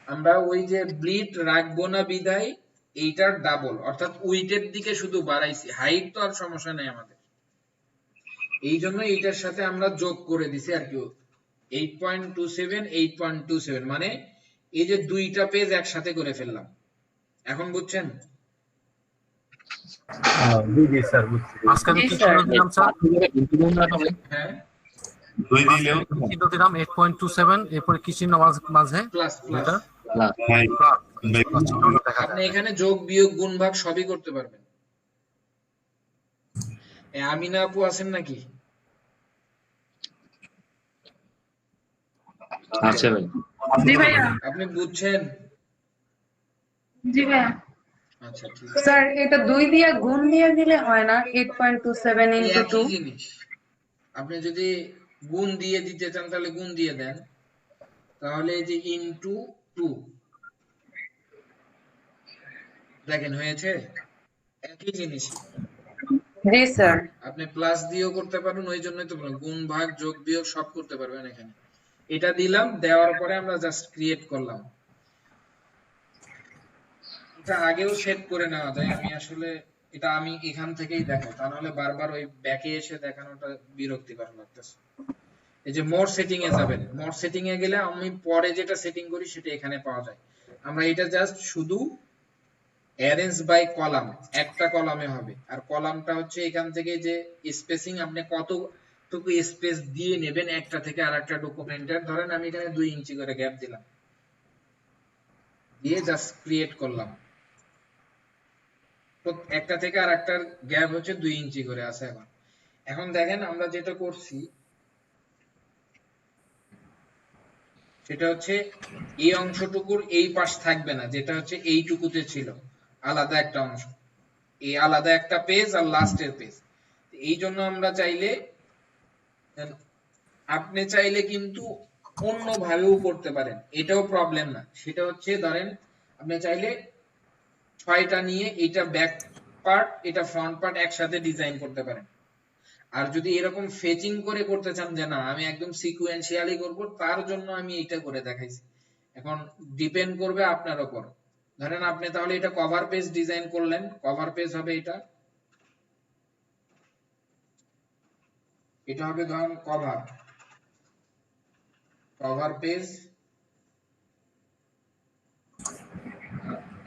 আমরা ওই যে ব্লিড রাখবো না বিদায় এইটার ডাবল, অর্থাৎ উইডের দিকে শুধু বাড়াইছি, হাইট তো আর সমস্যা নেই আমাদের। এই জন্য এইটার সাথে আমরা যোগ করে দিছি আর কি 8.27 মানে এই যে 2টা পেজ একসাথে করে ফেললাম। এখন বুঝছেন? জি স্যার বুঝছি। মাঝখানে কি চিহ্ন দিলাম স্যার? হ্যাঁ দুই দিলেও কি চিহ্ন দিলাম 8.27, এরপরে কি চিহ্ন মাঝে প্লাস প্লাস এটা ভাই প্লাস চিহ্নটা দেখা আপনি যায়। এখানে যোগ বিয়োগ গুণ ভাগ সবই করতে পারবেন। আমিনা আপু আছেন নাকি? আচ্ছা ভাই। জি ভাইয়া। আপনি বুঝছেন? জি ভাইয়া। আচ্ছা ঠিক আছে। স্যার এটা 2 দিয়ে গুণ দিয়ে দিলে হয় না 8.27 এই ইনটু 2? একই জিনিস। আপনি যদি গুণ দিয়ে দিতে চান তাহলে গুণ দিয়ে দেন, তাহলে এই যে ইনটু 2 দেখেন হয়েছে, একই জিনিস। জি স্যার। আপনি প্লাস দিয়েও করতে পারেন, ওই জন্যই তো বললাম গুণ ভাগ যোগ বিয়োগ সব করতে পারবেন এখানে। এটা দিলাম, দেওয়ার পরে আমরা জাস্ট ক্রিয়েট করলাম। এটা আগেও সেট করে নেওয়া যায়, আমি আসলে এটা আমি এখান থেকেই দেখাই, তা নাহলে বারবার ওই ব্যাকে এসে দেখানোটা বিরক্তিকর লাগতেছে। এই যে মোর সেটিং এ যাবেন, মোর সেটিং এ গেলে আমি পরে যেটা সেটিং করি সেটা এখানে পাওয়া যায়। আমরা এটা জাস্ট শুধু অ্যারেঞ্জ বাই কলাম, একটা কলামে হবে, আর কলামটা হচ্ছে এখান থেকে যে স্পেসিং আপনি কতটুকু স্পেস দিয়ে নেবেন একটা থেকে আরেকটা ডকুমেন্টের। ধরেন আমি এখানে 2 ইঞ্চি করে গ্যাপ দিলাম, দিয়ে জাস্ট ক্রিয়েট করলাম। তো একটা থেকে আরেকটার গ্যাপ হচ্ছে 2 ইঞ্চি করে আছে। এখন দেখেন আমরা যেটা করছি সেটা হচ্ছে এই অংশটুকুর এই পাশ থাকবে না, যেটা হচ্ছে এইটুকুতে ছিল আলাদা একটা অংশ, এই আলাদা একটা পেজ আর লাস্টের পেজ। এই জন্য আমরা চাইলে, আপনি চাইলে কিন্তু অন্য ভাবেও করতে পারেন, এটাও প্রবলেম না। সেটা হচ্ছে ধরেন আপনি চাইলে 6টা নিয়ে এটা ব্যাক পার্ট এটা ফ্রন্ট পার্ট একসাথে ডিজাইন করতে পারেন। আর যদি এরকম ফেচিং করে করতে চান যে না আমি একদম সিকোয়েন্সিয়ালি করব, তার জন্য আমি এটা করে দেখাইছি। এখন ডিপেন্ড করবে আপনার উপর। ধরেন আপনি তাহলে এটা কভার পেজ ডিজাইন করলেন, কভার পেজ হবে এটা হবে ধরেন কভার পেজ।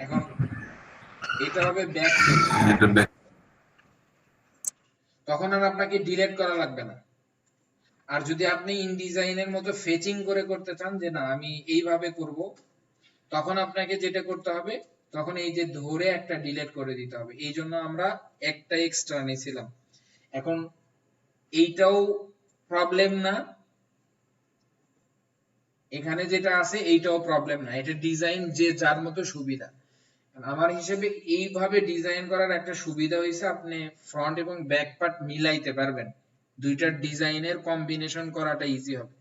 এখন এটা হবে ব্যাক পেজ, তখন আর আপনাকে ডিলিট করা লাগবে না। আর যদি আপনি ইনডিজাইনের মতো ফেচিং করে করতে চান যে না আমি এইভাবে করব, তখন আপনাকে যেটা করতে হবে, তখন এই যে ধরে একটা ডিলিট করে দিতে হবে। এই জন্য আমরা একটা এক্সট্রা নিয়েছিলাম। এখন এইটাও প্রবলেম না, এখানে যেটা আছে এইটাও প্রবলেম না, এটা ডিজাইন যে যার মতো সুবিধা। আমার হিসেবে এইভাবে ডিজাইন করার একটা সুবিধা হইছে আপনি ফ্রন্ট এবং ব্যাক পার্ট মিলাইতে পারবেন, দুইটার ডিজাইনের কম্বিনেশন করাটা ইজি হবে।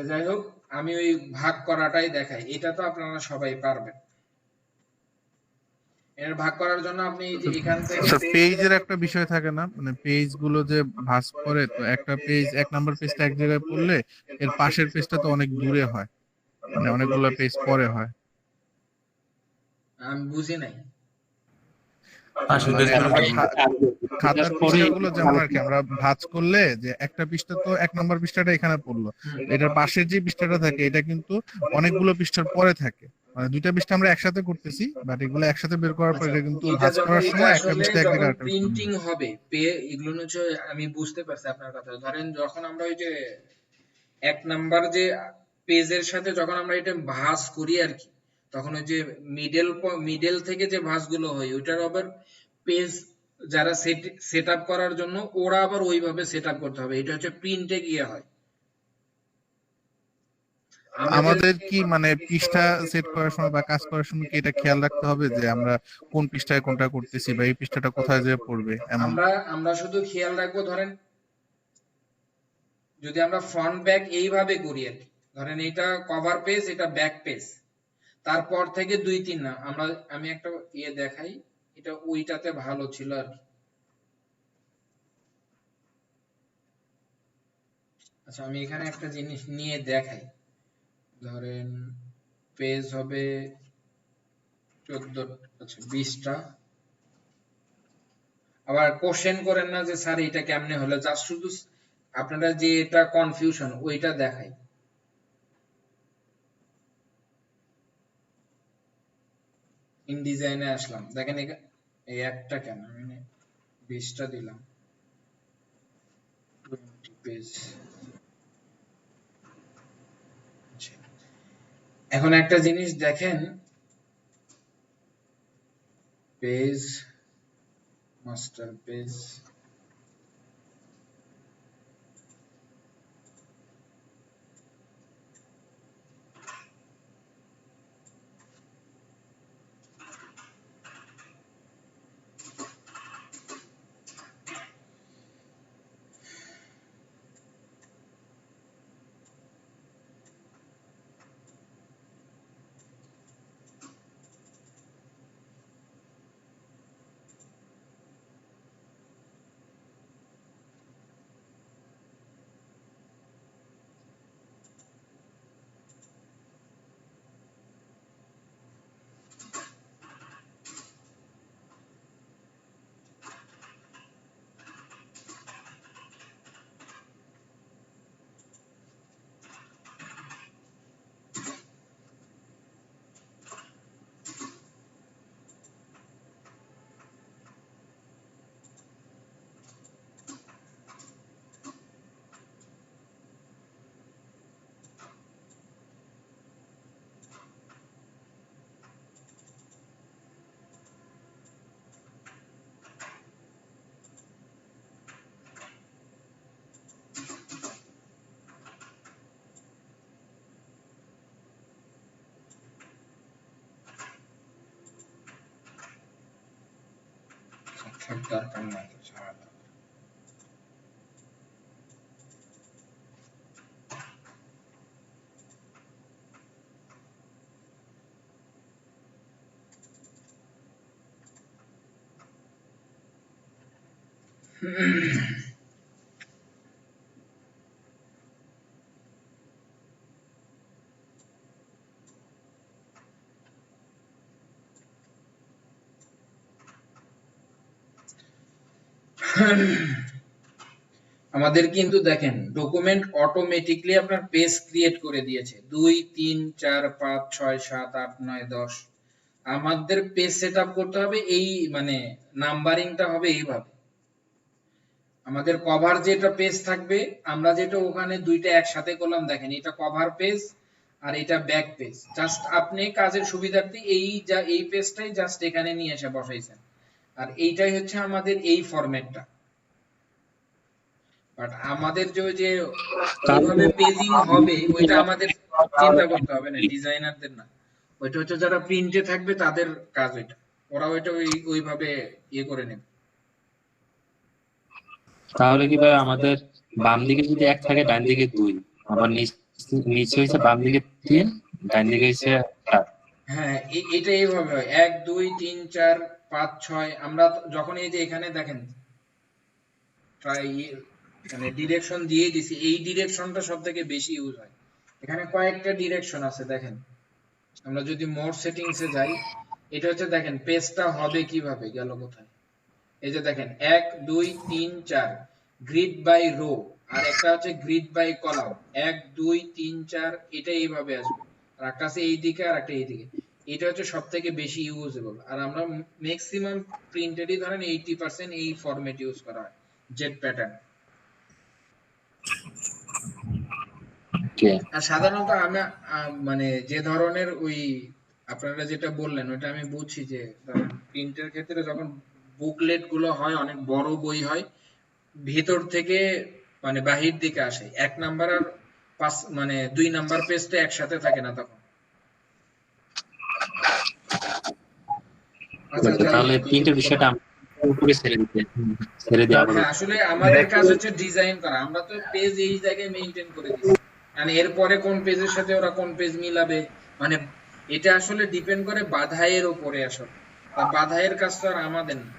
যাই হোক, আমি ওই ভাগ করাটাই দেখাই, এটা তো আপনারা সবাই পারবেন। এর ভাগ করার জন্য আপনি এই যে এখান থেকে পেজের একটা বিষয় থাকে না, মানে পেজ গুলো যে ভাঁজ করে, তো একটা পেজ এক নাম্বার পেজটা এক জায়গায় পড়লে এর পাশের পেজটা তো অনেক দূরে হয়, মানে অনেকগুলো পেজ পরে হয়। আমি বুঝি নাই। খাতার পৃষ্ঠাগুলো যেমন আর কি আমরা ভাঁজ করলে যে একটা পৃষ্ঠা তো এক নম্বর পৃষ্ঠাটা এখানে পড়লো, এটার পাশের যে পৃষ্ঠাটা থাকে এটা কিন্তু অনেকগুলো পৃষ্ঠার পরে থাকে, মানে দুইটা পৃষ্ঠা আমরা একসাথে করতেছি, বাট এগুলো একসাথে বের করার পর এটা কিন্তু ভাঁজ করার সময় একটা পৃষ্ঠা এক জায়গায় আরেকটা প্রিন্টিং হবে এগুলো হচ্ছে, আমি বুঝতে পারছি আপনার কথা। ধরেন যখন আমরা ওই যে এক নাম্বার যে পেজের সাথে যখন আমরা এটা ভাঁজ করি আর কি, তখন ওই যে মিডল থেকে যে ভাঁজগুলো হয় ওইটার আবার পেজ যারা সেট আপ করার জন্য ওরা আবার ওইভাবে সেট আপ করতে হবে, এটা হচ্ছে প্রিন্টে গিয়ে হয়। আমাদের কি মানে পৃষ্ঠা সেট করার সময় বা কাজ করার সময় কি এটা খেয়াল রাখতে হবে যে আমরা কোন পৃষ্ঠায় কোনটা করতেছি বা এই পৃষ্ঠাটা কোথায় যেয়ে পড়বে? আমরা শুধু খেয়াল রাখবো, ধরেন যদি আমরা ফ্রন্ট ব্যাক এইভাবে করি আর কি, ধরেন এটা কভার পেজ এটা ব্যাক পেজ, তারপর থেকে 2-3 না আমি একটা দেখাই, এটা ওইটাতে ভালো ছিল আর কি। আচ্ছা আমি এখানে একটা জিনিস নিয়ে দেখাই, ধরেন পেজ হবে 20টা। আবার কোশ্চেন করেন না যে স্যার এটা কেমনে হলো, জাস্ট শুধু আপনারা যে এটা কনফিউশন ওইটা দেখাই। ইনডিজাইনে আসলাম, দেখেন এই একটা কেন আমি 20টা দিলাম 20 পেজ। এখন একটা জিনিস দেখেন, পেজ মাস্টার পেজ দরকার নাই সারা। আমাদের কিন্তু দেখেন ডকুমেন্ট অটোমেটিকলি আপনার পেজ ক্রিয়েট করে দিয়েছে 2 3 4 5 6 7 8 9 10। আমাদের পেজ সেটআপ করতে হবে এই মানে নাম্বারিংটা হবে এইভাবে। আমাদের কভার যেটা পেজ থাকবে, আমরা যেটা ওখানে দুইটা একসাথে করলাম, দেখেন এটা কভার পেজ আর এটা ব্যাক পেজ। জাস্ট আপনি কাজের সুবিধার্থে এই পেজটাই জাস্ট এখানে নিয়ে এসে বসাইছেন, আর এইটাই হচ্ছে আমাদের এই ফরম্যাটটা। বাট আমাদের যে কিভাবে পেজিং হবে ওইটা আমাদের চিন্তা করতে হবে না, ডিজাইনারদের না। ওইটা হচ্ছে যারা প্রিন্টে থাকবে তাদের কাজ, ওইটা ওরা ওইটা ওইভাবে ইয়ে করে নেবে। তাহলে কি ভাই আমাদের বাম দিকে যদি 1 থাকে ডান দিকে 2, আবার নিচে হইছে বাম দিকে 3 ডান দিকে হইছে 4। হ্যাঁ এটা এইভাবে হয় 1 2 3 4 5 6। আমরা যখন এই যে এখানে দেখেন ট্রাই মানে ডিরেকশন দিয়ে দিছি, এই ডিরেকশনটা সবথেকে বেশি ইউজ হয়। এখানে কয়েকটা ডিরেকশন আছে দেখেন। আমরা যদি মোর সেটিংসে যাই, এটা হচ্ছে দেখেন পেজটা হবে কিভাবে, গেল কোথায়? এই যে দেখেন 1 2 3 4 গ্রিড বাই রো, আর একটা হচ্ছে গ্রিড বাই কলাম। 1 2 3 4 এটা এইভাবে আসবে, আর একটা আছে এই দিকে আর একটা এই দিকে। এটা হচ্ছে সবথেকে বেশি ইউজেবল। আর আমরা ম্যাক্সিমাম প্রিন্টেডই ধরেন 80% এই ফরম্যাট ইউজ করা হয়, জেড প্যাটার্ন। আর সাধারণত আমরা মানে যে ধরনের ওই আপনারা যেটা বললেন ওটা আমি বুঝছি, যে প্রিন্টের ক্ষেত্রে যখন বুকলেট গুলো হয় অনেক বড় বই হয়, ভেতর থেকে মানে বাহির দিকে আসে, 1 নাম্বার আর 5 মানে 2 নাম্বার পেজটা একসাথে থাকে না তখন। তাহলে প্রিন্টের বিষয়টা উপরে ছেড়ে দেওয়া হবে। আসলে আমাদের কাজ হচ্ছে ডিজাইন করা, আমরা তো পেজ এই জায়গায় মেইনটেইন করে দিই, মানে এরপরে কোন পেজের সাথে ওরা কোন পেজ মিলাবে, মানে এটা আসলে ডিপেন্ড করে বাধাইয়ের উপরে। আসলে আর বাধাইয়ের কাজটা আর আমাদের না।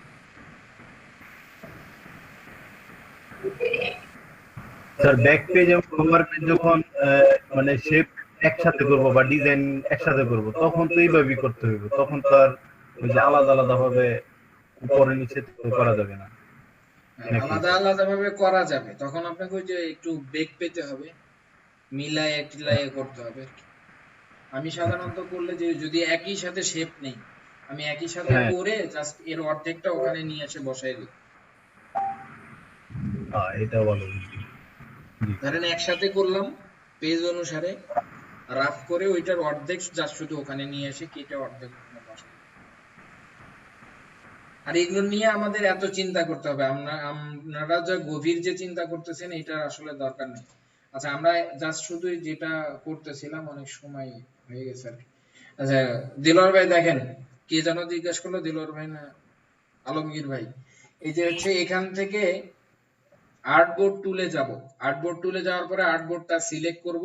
স্যার ব্যাক পেজ এবং কভার পেজ যখন মানে শেপ একসাথে করব বা ডিজাইন একসাথে করব, তখন তো এইভাবেই করতে হবে, তখন তো আর ওই যে আলাদা আলাদা ভাবে উপরে নিচে করা যাবে না। আলাদা আলাদা ভাবে করা যাবে, তখন আপনাকে ওই যে একটু বেগ পেতে হবে, মিলায়ে টিলায়ে করতে হবে। আমি সাধারণত করলে যে যদি একই সাথে শেপ নেই, আমি একই সাথে হ্যাঁ। করে জাস্ট এর অর্ধেকটা ওখানে নিয়ে এসে বসাই দিই। এটা ভালো। ধরেন একসাথে করলাম পেজ অনুসারে, রাফ করে ওইটার অর্ধেক জাস্ট শুধু ওখানে নিয়ে এসে কেটে অর্ধেক ওখানে বসাই। আর এগুলো নিয়ে আমাদের এত চিন্তা করতে হবে, আপনারা যা গভীর যে চিন্তা করতেছেন এটা আসলে দরকার নেই। আচ্ছা আমরা জাস্ট শুধু যেটা করতেছিলাম, অনেক সময় হয়ে গেছে আর কি। আচ্ছা দিলওয়ার ভাই দেখেন, কে যেন জিজ্ঞেস করলো, দিলওয়ার ভাই না আলমগীর ভাই, এই যে হচ্ছে এখান থেকে আর্টবোর্ড টুলে যাব, আর্টবোর্ড টুলে যাওয়ার পরে আর্টবোর্ডটা সিলেক্ট করব।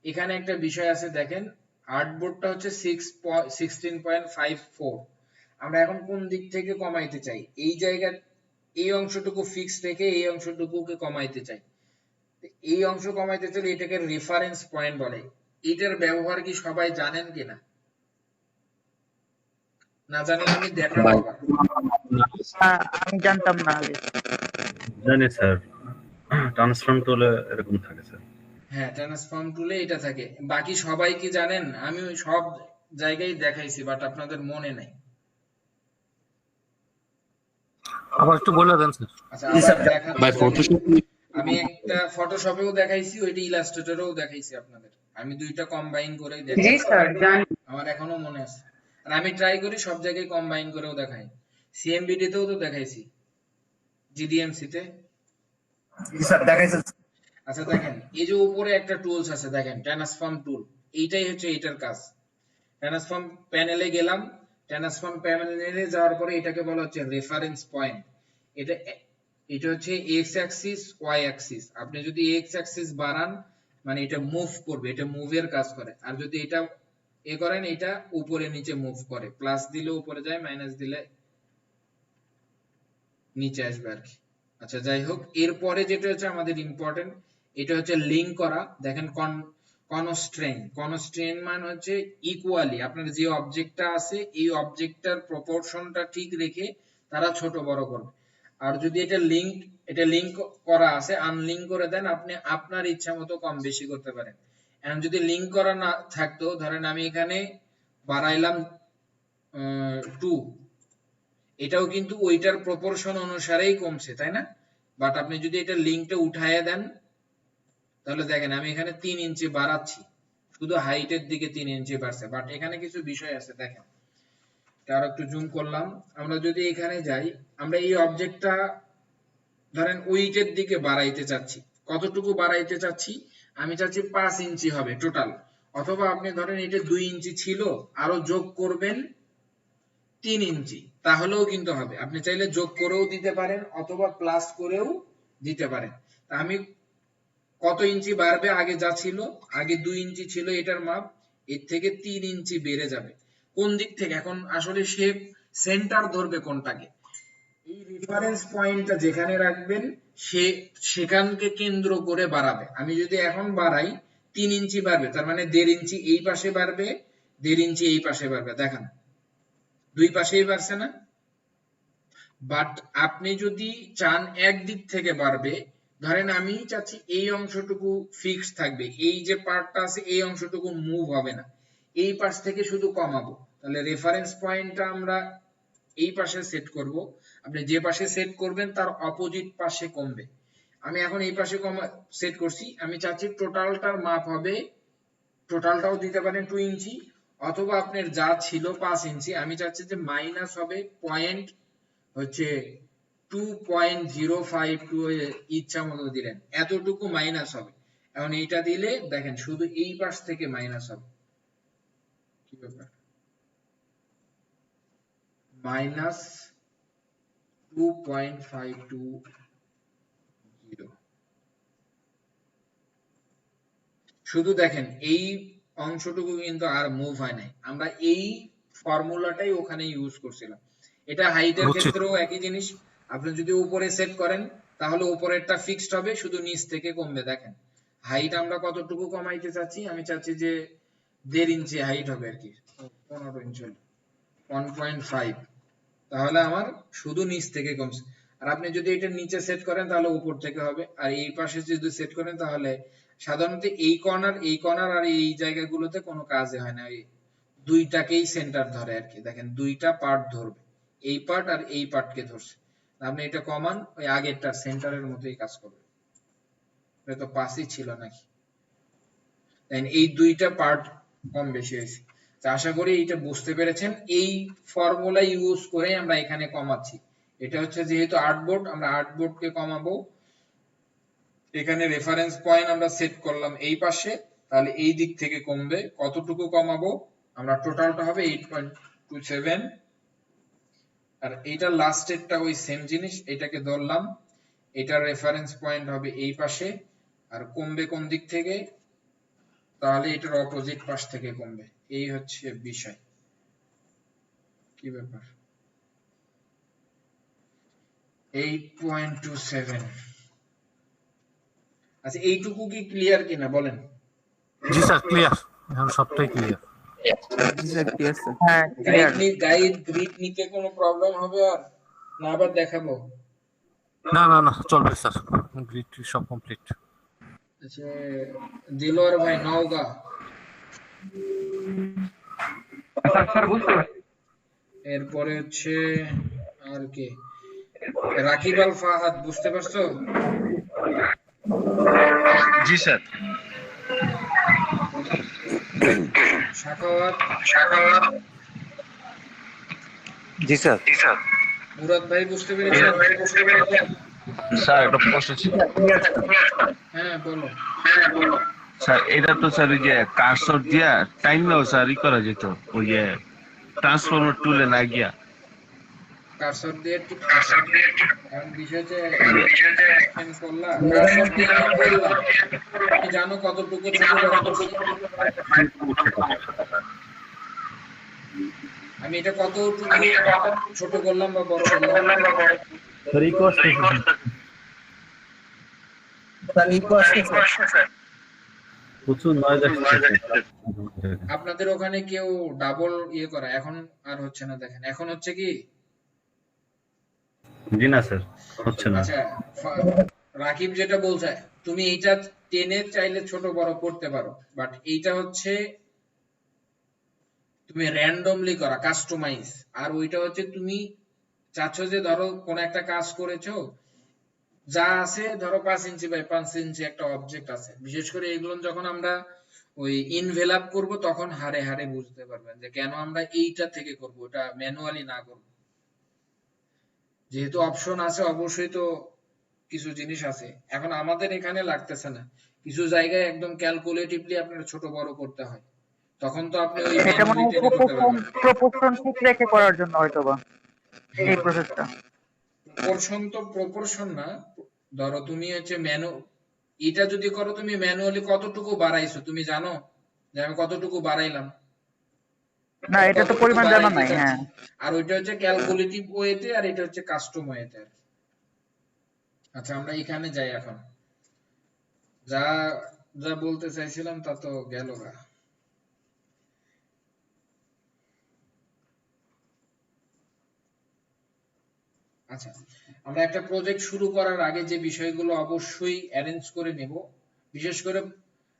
এখানে একটা বিষয় আছে দেখেন, আর্টবোর্ডটা হচ্ছে 16.54। আমরা এখন কোন দিক থেকে কমাইতে চাই? এই জায়গা, এই অংশটুকু ফিক্স রেখে এই অংশটুকুকে কমাইতে চাই। এই অংশ কমাইতে চাইলে এটাকে রেফারেন্স পয়েন্ট বলে। এটার ব্যবহার কি সবাই জানেন কিনা? না জানলে আমি দেখাবো। আমি জানতাম না আগে। জানি স্যার, ট্রান্সফর্ম টুলে এরকম থাকে স্যার। হ্যাঁ, ট্রান্সফর্ম টুলে এটা থাকে। বাকি সবাই কি জানেন? আমি সব জায়গায় দেখাইছি, বাট আপনাদের মনে নাই। আবার একটু বলে দেন স্যার। আচ্ছা আবার দেখাচ্ছি। আমি একটা ফটোশপেও দেখাইছি, ওইটা ইলাস্ট্রেটরেও দেখাইছি আপনাদের। আমি দুইটা কম্বাইন করেই দেখাই। জি স্যার জানি। আমার এখনো মনে আছে। আর আমি ট্রাই করি সব জায়গায় কম্বাইন করেও দেখাই। সিএমবিডি তেও তো দেখাইছি, জিডিএমসি তে। জি স্যার দেখাইছেন। আচ্ছা দেখেন, এই যে উপরে একটা টুলস আছে দেখেন, ট্রান্সফর্ম টুল। এইটাই হচ্ছে এটার কাজ। ট্রান্সফর্ম প্যানেলে গেলাম, ট্রান্সফর্ম প্যানেলে যাওয়ার পরে এটাকে বলা হচ্ছে রেফারেন্স পয়েন্ট। এটা হচ্ছে এক্স অ্যাক্সিস, ওয়াই অ্যাক্সিস। আপনি যদি এক্স অ্যাক্সিস বাড়ান মানে এটা মুভ করবে, এটা মুভের কাজ করে। আর যদি এটা করেন, এটা উপরে নিচে মুভ করে। প্লাস দিলে উপরে যায়, মাইনাস দিলে নিচে আসবে আর কি। আচ্ছা যাই হোক, এরপরে যেটা হচ্ছে আমাদের ইম্পর্টেন্ট, এটা হচ্ছে লিংক করা। দেখেন কনস্ট্রেইন, কনস্ট্রেইন মানে হচ্ছে ইকুয়ালি আপনার যে অবজেক্টটা আছে এই অবজেক্টটার প্রপোর্শনটা ঠিক রেখে তারা ছোট বড় করবে। আর যদি এটা লিংক করা আছে, আনলিংক করে দেন, আপনি আপনার ইচ্ছা মতো কম বেশি করতে পারেন। এখন যদি লিংক করা না থাকতো, ধরেন আমি এখানে বাড়াইলাম 2, এটাও কিন্তু ওইটার প্রপোর্শন অনুসারেই কমছে, তাই না? বাট আপনি যদি এটা লিংকটা উঠাইয়া দেন, তাহলে দেখেন আমি এখানে 3 ইঞ্চি বাড়াচ্ছি, শুধু হাইটের দিকে 3 ইঞ্চি বাড়ছে। বাট এখানে কিছু বিষয় আছে দেখেন, আর একটু জুম করলাম। আমরা যদি এখানে যাই, আমরা এই অবজেক্টটা ধরেন ওইটের দিকে বাড়াইতে চাচ্ছি। কতটুকু বাড়াইতে চাচ্ছি? আমি চাচ্ছি 5 ইঞ্চি হবে টোটাল। অথবা আপনি ধরেন এটা 2 ইঞ্চি ছিল, আরো যোগ করবেন 3 ইঞ্চি, তাহলেও কিন্তু হবে। আপনি চাইলে যোগ করেও দিতে পারেন অথবা প্লাস করেও দিতে পারেন। তা আমি কত ইঞ্চি বাড়বে? আগে যা ছিল, আগে 2 ইঞ্চি ছিল এটার মাপ, এর থেকে 3 ইঞ্চি বেড়ে যাবে। কোন দিক থেকে? এখন আসলে শেপ সেন্টার ধরবে কোনটাকে? এই রেফারেন্স পয়েন্টটা যেখানে রাখবেন সেখানকে কেন্দ্র করে বাড়াবে। আমি যদি এখন বাড়াই 3 ইঞ্চি বাড়বে, তার মানে 1.5 ইঞ্চি এই পাশে বাড়বে, 1.5 ইঞ্চি এই পাশে বাড়বে। দেখেন দুই পাশেই বাড়ছে না? বাট আপনি যদি চান একদিক থেকে বাড়বে, ধরেন আমি চাচ্ছি এই অংশটুকু ফিক্স থাকবে, এই যে পার্টটা আছে এই অংশটুকু মুভ হবে না, এই পাশ থেকে শুধু কমাবো, তাহলে রেফারেন্স পয়েন্টটা আমরা এই পাশে সেট করব। আপনি যে পাশে সেট করবেন তার অপোজিট পাশে কমবে। আমি এখন এই পাশে সেট করছি, আমি চাচ্ছি টোটালটার মাপ হবে, টোটালটাও দিতে পারেন 2 ইঞ্চি, অথবা আপনার যা ছিল 5 ইঞ্চি, আমি চাচ্ছি যে মাইনাস হবে পয়েন্ট হচ্ছে 2.052, ইচ্ছা মতো দিলেন, এতটুকু মাইনাস হবে। এখন এইটা দিলে দেখেন শুধু এই পাশ থেকে মাইনাস হবে। কি ব্যাপার? মাইনাস 2.520। শুধু দেখেন এই অংশটুকু কিন্তু আর মুভ হয় নাই, আমরা এই ফর্মুলাটাই ওখানে ইউজ করছিলাম। এটা হাইটের ক্ষেত্রেও একই জিনিস। আপনি যদি উপরে সেট করেন তাহলে উপরেরটা ফিক্সড হবে, শুধু নিচ থেকে কমবে। দেখেন হাইট আমরা কতটুকু কমাইতে চাচ্ছি? আমি চাচ্ছি যে 1.5 ইঞ্চি হাইট হবে আর কি, 15 ইঞ্চি, 1.5, তাহলে আমার শুধু নিচ থেকে কমছে। আর আপনি যদি এটা নিচে সেট করেন তাহলে উপর থেকে হবে, আর এই পাশে যদি সেট করেন তাহলে সাধারণত এই কর্নার আর এই জায়গাগুলোতে কোনো কাজে হয় না, দুইটাকেই সেন্টার ধরে আর কি, দেখেন দুইটা পার্ট ধরবে, এই পার্ট আর এই পার্টকে ধরছে। আপনি এটা কমান, ওই আগেরটার সেন্টারের মতোই কাজ করবে। এটা তো পাসই ছিল নাকি, এই দুইটা পার্ট কম বেশি হয়েছে। তো আশা করি এটা বুঝতে পেরেছেন। এই ফর্মুলা ইউজ করে আমরা এখানে কমাচ্ছি। এটা হচ্ছে যেহেতু আর্টবোর্ড, আমরা আর্টবোর্ডকে কমাবো, এখানে রেফারেন্স পয়েন্ট আমরা সেট করলাম এই পাশে, তাহলে এই দিক থেকে কমবে। কতটুকু কমাবো আমরা, টোটালটা হবে 8.27, আর এইটা লাস্টেরটা ওই সেম জিনিস, এটাকে ধরলাম, এটার রেফারেন্স পয়েন্ট হবে এই পাশে, আর কমবে কোন দিক থেকে, তাহলে এটার অপোজিট পাশ থেকে কমবে। এই হচ্ছে বিষয়। কি ব্যাপার, 8.27। আচ্ছা এইটুকু কি ক্লিয়ার কিনা বলেন? জি স্যার ক্লিয়ার, এখন সবটাই ক্লিয়ার। জি স্যার ক্লিয়ার স্যার। হ্যাঁ ক্লিয়ার। গ্রিড নিতে কোনো প্রবলেম হবে আর না আবার দেখাবো? না না না চলবে স্যার, গ্রিড সব কমপ্লিট। আচ্ছা দিলওয়ার ভাই নওগাঁ। স্যার বুঝতে পারছি। এরপরে হচ্ছে আর কি, রাকিব আল ফাহাদ, বুঝতে পারছো? জি স্যার। শাখাওয়াত। জি স্যার। মুরাদ ভাই বুঝতে পেরেছেন? স্যার একটা প্রশ্ন ছিল। হ্যাঁ বলো। স্যার এটা তো স্যার ওই যে কার্সর দিয়া টাইমও স্যার ই করা যেত, ওই যে ট্রান্সফরমার টুলে না গিয়া। কার্সর দিয়ে এখন বিষয়টা এক্সপ্লেন করলাম, কার্সর দিয়ে আমি বললাম, তুমি জানো কতটুকু ছোট বড় করছি? আমি এটা কতটুকু ছোট করলাম বা বড় করলাম? আপনাদের ওখানে কেউ ডাবল ইয়ে করা এখন আর হচ্ছে না, দেখেন এখন হচ্ছে কি? জি না স্যার, হচ্ছে না। আচ্ছা রাকিব যেটা বলছে, তুমি এইটা টেনে চাইলে ছোট বড় করতে পারো, বাট এইটা হচ্ছে তুমি র্যান্ডমলি করা, কাস্টমাইজ। আর ওইটা হচ্ছে তুমি চাচ্ছ যে ধরো কোন একটা কাজ করেছো, যা আছে ধরো 5 ইঞ্চি বাই 5 ইঞ্চি একটা অবজেক্ট আছে, বিশেষ করে এগুলো যখন আমরা ওই ইনভেলাপ করব তখন হারে হারে বুঝতে পারবেন যে কেন আমরা এইটা থেকে করব, এটা ম্যানুয়ালি না করব। যেহেতু অপশন আছে অবশ্যই তো কিছু জিনিস আছে, এখন আমাদের এখানে লাগতেছে না, কিছু জায়গায় একদম ক্যালকুলেটিভলি আপনার ছোট বড় করতে হয়, তখন তো আপনি ওই প্রপোর্শন ঠিক রেখে করার জন্য হয়তোবা এই প্রসেসটা। প্রপোর্শন তো প্রপোর্শন না, ধরো তুমি হচ্ছে এটা যদি করো তুমি ম্যানুয়ালি কতটুকু বাড়াইছো তুমি জানো যে আমি কতটুকু বাড়াইলাম? না এটা তো পরিমাণ জানা নাই। হ্যাঁ, আর ওইটা হচ্ছে ক্যালকুলেটিভ ওয়েতে, আর এটা হচ্ছে কাস্টম ওয়েতে। আচ্ছা আমরা এখানে যাই এখন, যা যা বলতে চাইছিলাম তা তো গেল গা। আচ্ছা আমরা একটা প্রজেক্ট শুরু করার আগে যে বিষয়গুলো অবশ্যই অ্যারেঞ্জ করে নেব, বিশেষ করে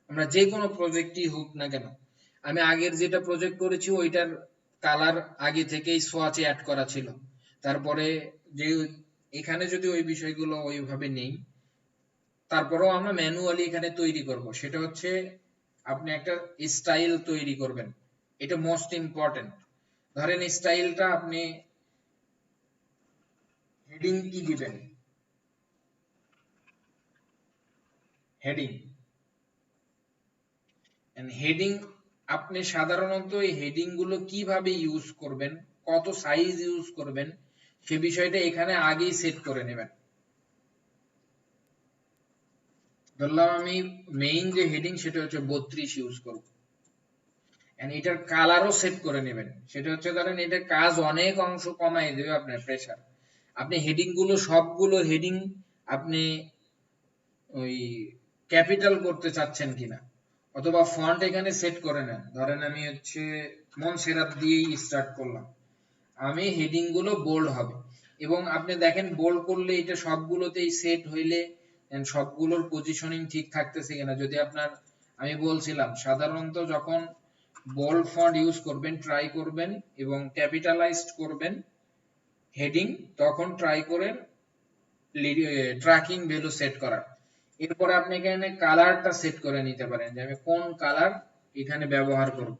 আমরা যে কোনো প্রজেক্টই হোক না কেন, আমি আগের যেটা প্রজেক্ট করেছি ওইটার কালার আগে থেকেই সোয়াচে অ্যাড করা ছিল, তারপরে যে এখানে যদি ওই বিষয়গুলো ওইভাবে নেই, তারপরেও আমরা ম্যানুয়ালি এখানে তৈরি করব, সেটা হচ্ছে আপনি একটা স্টাইল তৈরি করবেন, এটা মোস্ট ইম্পর্টেন্ট। ধরেন স্টাইলটা আপনি হেডিং কি দিবেন, হেডিং হেডিং আপনি সাধারণত এই হেডিং গুলো কিভাবে ইউজ করবেন, কত সাইজ ইউজ করবেন, সে বিষয়টা এখানে আগেই সেট করে নেবেন। ধরলাম আমি মেইন যে হেডিং সেটা হচ্ছে 32 ইউজ করব, এন্ড এটার কালারও সেট করে নেবেন, সেটা হচ্ছে ধরেন এটা কাজ অনেক অংশ কমায় দেবে আপনার প্রেসার। আপনি হেডিং গুলো সবগুলো হেডিং আপনি ওই ক্যাপিটাল করতে চাচ্ছেন কিনা, অথবা ফন্ট এখানে সেট করে নেন। ধরেন আমি হচ্ছে মনসেরাত দিয়েই স্টার্ট করলাম, আমি হেডিং গুলো বোল্ড হবে, এবং আপনি দেখেন বোল্ড করলে এটা সবগুলোতেই সেট হইলে সবগুলোর পজিশনিং ঠিক থাকতেছে কিনা। যদি আপনার, আমি বলছিলাম সাধারণত যখন বোল্ড ফন্ট ইউজ করবেন, ট্রাই করবেন এবং ক্যাপিটালাইজড করবেন হেডিং, তখন ট্রাই করেন ট্র্যাকিং ভ্যালু সেট করার। এরপরে আপনি এখানে কালারটা সেট করে নিতে পারেন যে আমি কোন কালার এখানে ব্যবহার করব।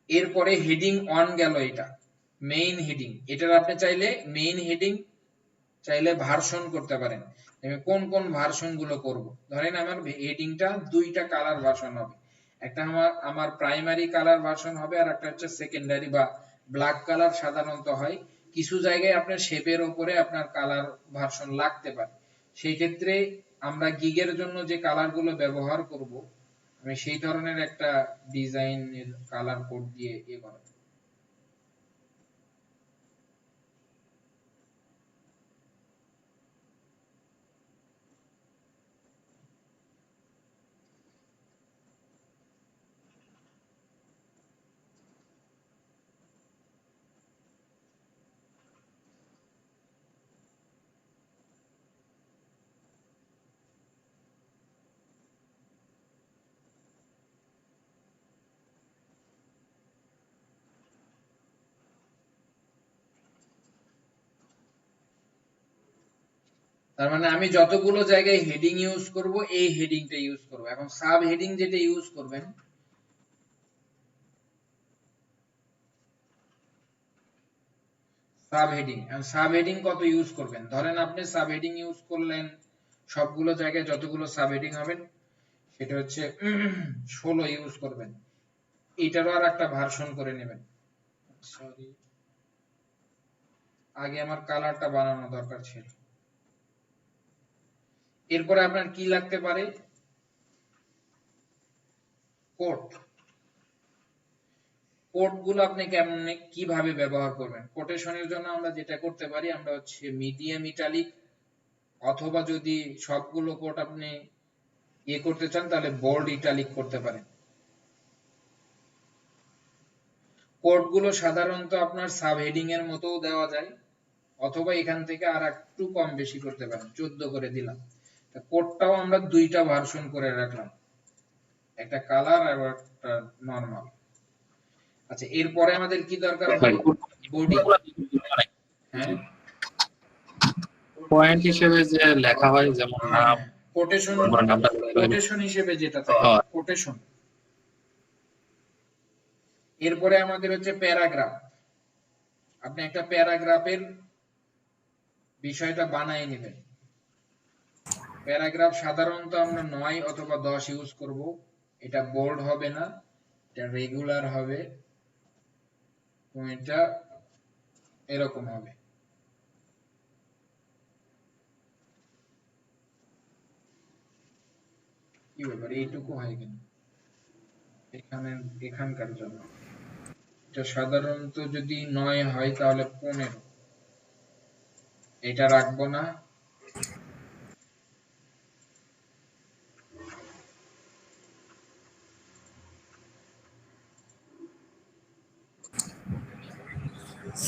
এরপরে হেডিং অন গেল, এটা মেইন হেডিং, এটার আপনি চাইলে মেইন হেডিং চাইলে ভার্সন করতে পারেন, আমি কোন কোন ভার্সন গুলো করব। ধরেন আমার হেডিংটা দুইটা কালার ভার্সন হবে, একটা আমার প্রাইমারি কালার ভার্সন হবে আর একটা হচ্ছে সেকেন্ডারি বা ব্ল্যাক কালার সাধারণত হয়। কিছু জায়গায় আপনার শেপের উপরে আপনার কালার ভার্সন লাগতে পারে, সেই ক্ষেত্রে আমরা গিগের জন্য যে কালার গুলো ব্যবহার করব আমি সেই ধরনের একটা ডিজাইনের কালার কোড দিয়ে ইয়ে করা। তার মানে আমি যতগুলো জায়গায় হেডিং ইউজ করব এই হেডিংটা ইউজ করব। এখন সাব হেডিং যেটা ইউজ করবেন, সাব হেডিং কত ইউজ করবেন, ধরেন আপনি সাব হেডিং ইউজ করলেন সবগুলো জায়গায় যতগুলো সাব হেডিং হবেন সেটা হচ্ছে 16 ইউজ করবেন। এটারও আর একটা ভার্সন করে নেবেন। সরি, আগে আমার কালারটা বানানো দরকার ছিল। এরপরে আপনার কি লাগতে পারে, কোড গুলো আপনি কেমনে কিভাবে ব্যবহার করবেন। কোটেশনের জন্য আমরা যেটা করতে পারি, আমরা হচ্ছে মিডিয়াম ইটালিক, অথবা যদি সবগুলো কোড আপনি ইয়ে করতে চান তাহলে বোল্ড ইটালিক করতে পারেন। কোড গুলো সাধারণত আপনার সাব হেডিং এর মতো দেওয়া যায়, অথবা এখান থেকে আর একটু কম বেশি করতে পারেন, 14 করে দিলাম। কোডটাও আমরা দুইটা ভার্সন করে রাখলাম, একটা কালার আর একটা নরমাল। আচ্ছা, এরপরে আমাদের কি দরকার, বডি। হ্যাঁ, পয়েন্ট হিসেবে যে লেখা হয়, যেমন নাম, কোটেশন হিসেবে যেটা থাকে কোটেশন। এরপরে আমাদের হচ্ছে প্যারাগ্রাফ। আপনি একটা প্যারাগ্রাফের বিষয়টা বানাই নেবেন। প্যারাগ্রাফ সাধারণত আমরা 9 অথবা 10 ইউজ করব। এটা বোল্ড হবে না, এটা রেগুলার হবে, এটা এরকম হবে। কি ব্যাপার, এইটুকু হয় কেন এখানকার জন্য? এটা সাধারণত যদি 9 হয় তাহলে 15, এটা রাখবো না।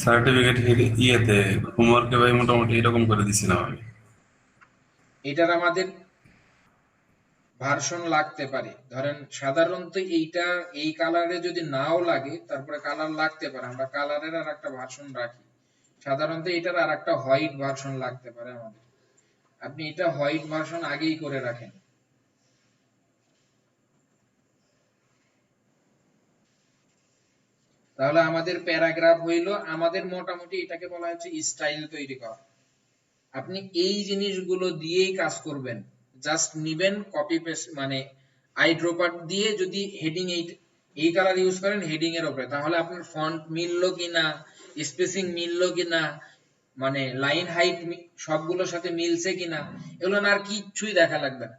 সার্টিফিকেট ইয়েতে হোমওয়ার্কে ভাই মোটামুটি এরকম করে দিছিলাম আমি। এটার আমাদের ভার্সন লাগতে পারে, ধরেন সাধারণত এইটা এই কালারে যদি নাও লাগে তারপরে কালার লাগতে পারে, আমরা কালারের আর একটা ভার্সন রাখি। সাধারণত এটার আর একটা হোয়াইট ভার্সন লাগতে পারে আমাদের, আপনি এটা হোয়াইট ভার্সন আগেই করে রাখেন। তাহলে আমাদের প্যারাগ্রাফ হইল, আমাদের মোটামুটি এটাকে বলা হচ্ছে স্টাইল তৈরি করা। আপনি এই জিনিসগুলো দিয়েই কাজ করবেন, জাস্ট নিবেন কপি পেস্ট, মানে আইড্রপার দিয়ে যদি হেডিং এই কালার ইউজ করেন হেডিং এর উপরে, তাহলে আপনার ফন্ট মিললো কিনা, স্পেসিং মিললো কিনা, মানে লাইন হাইট সবগুলোর সাথে মিলছে কিনা, এগুলো না আর কিচ্ছুই দেখা লাগবে না।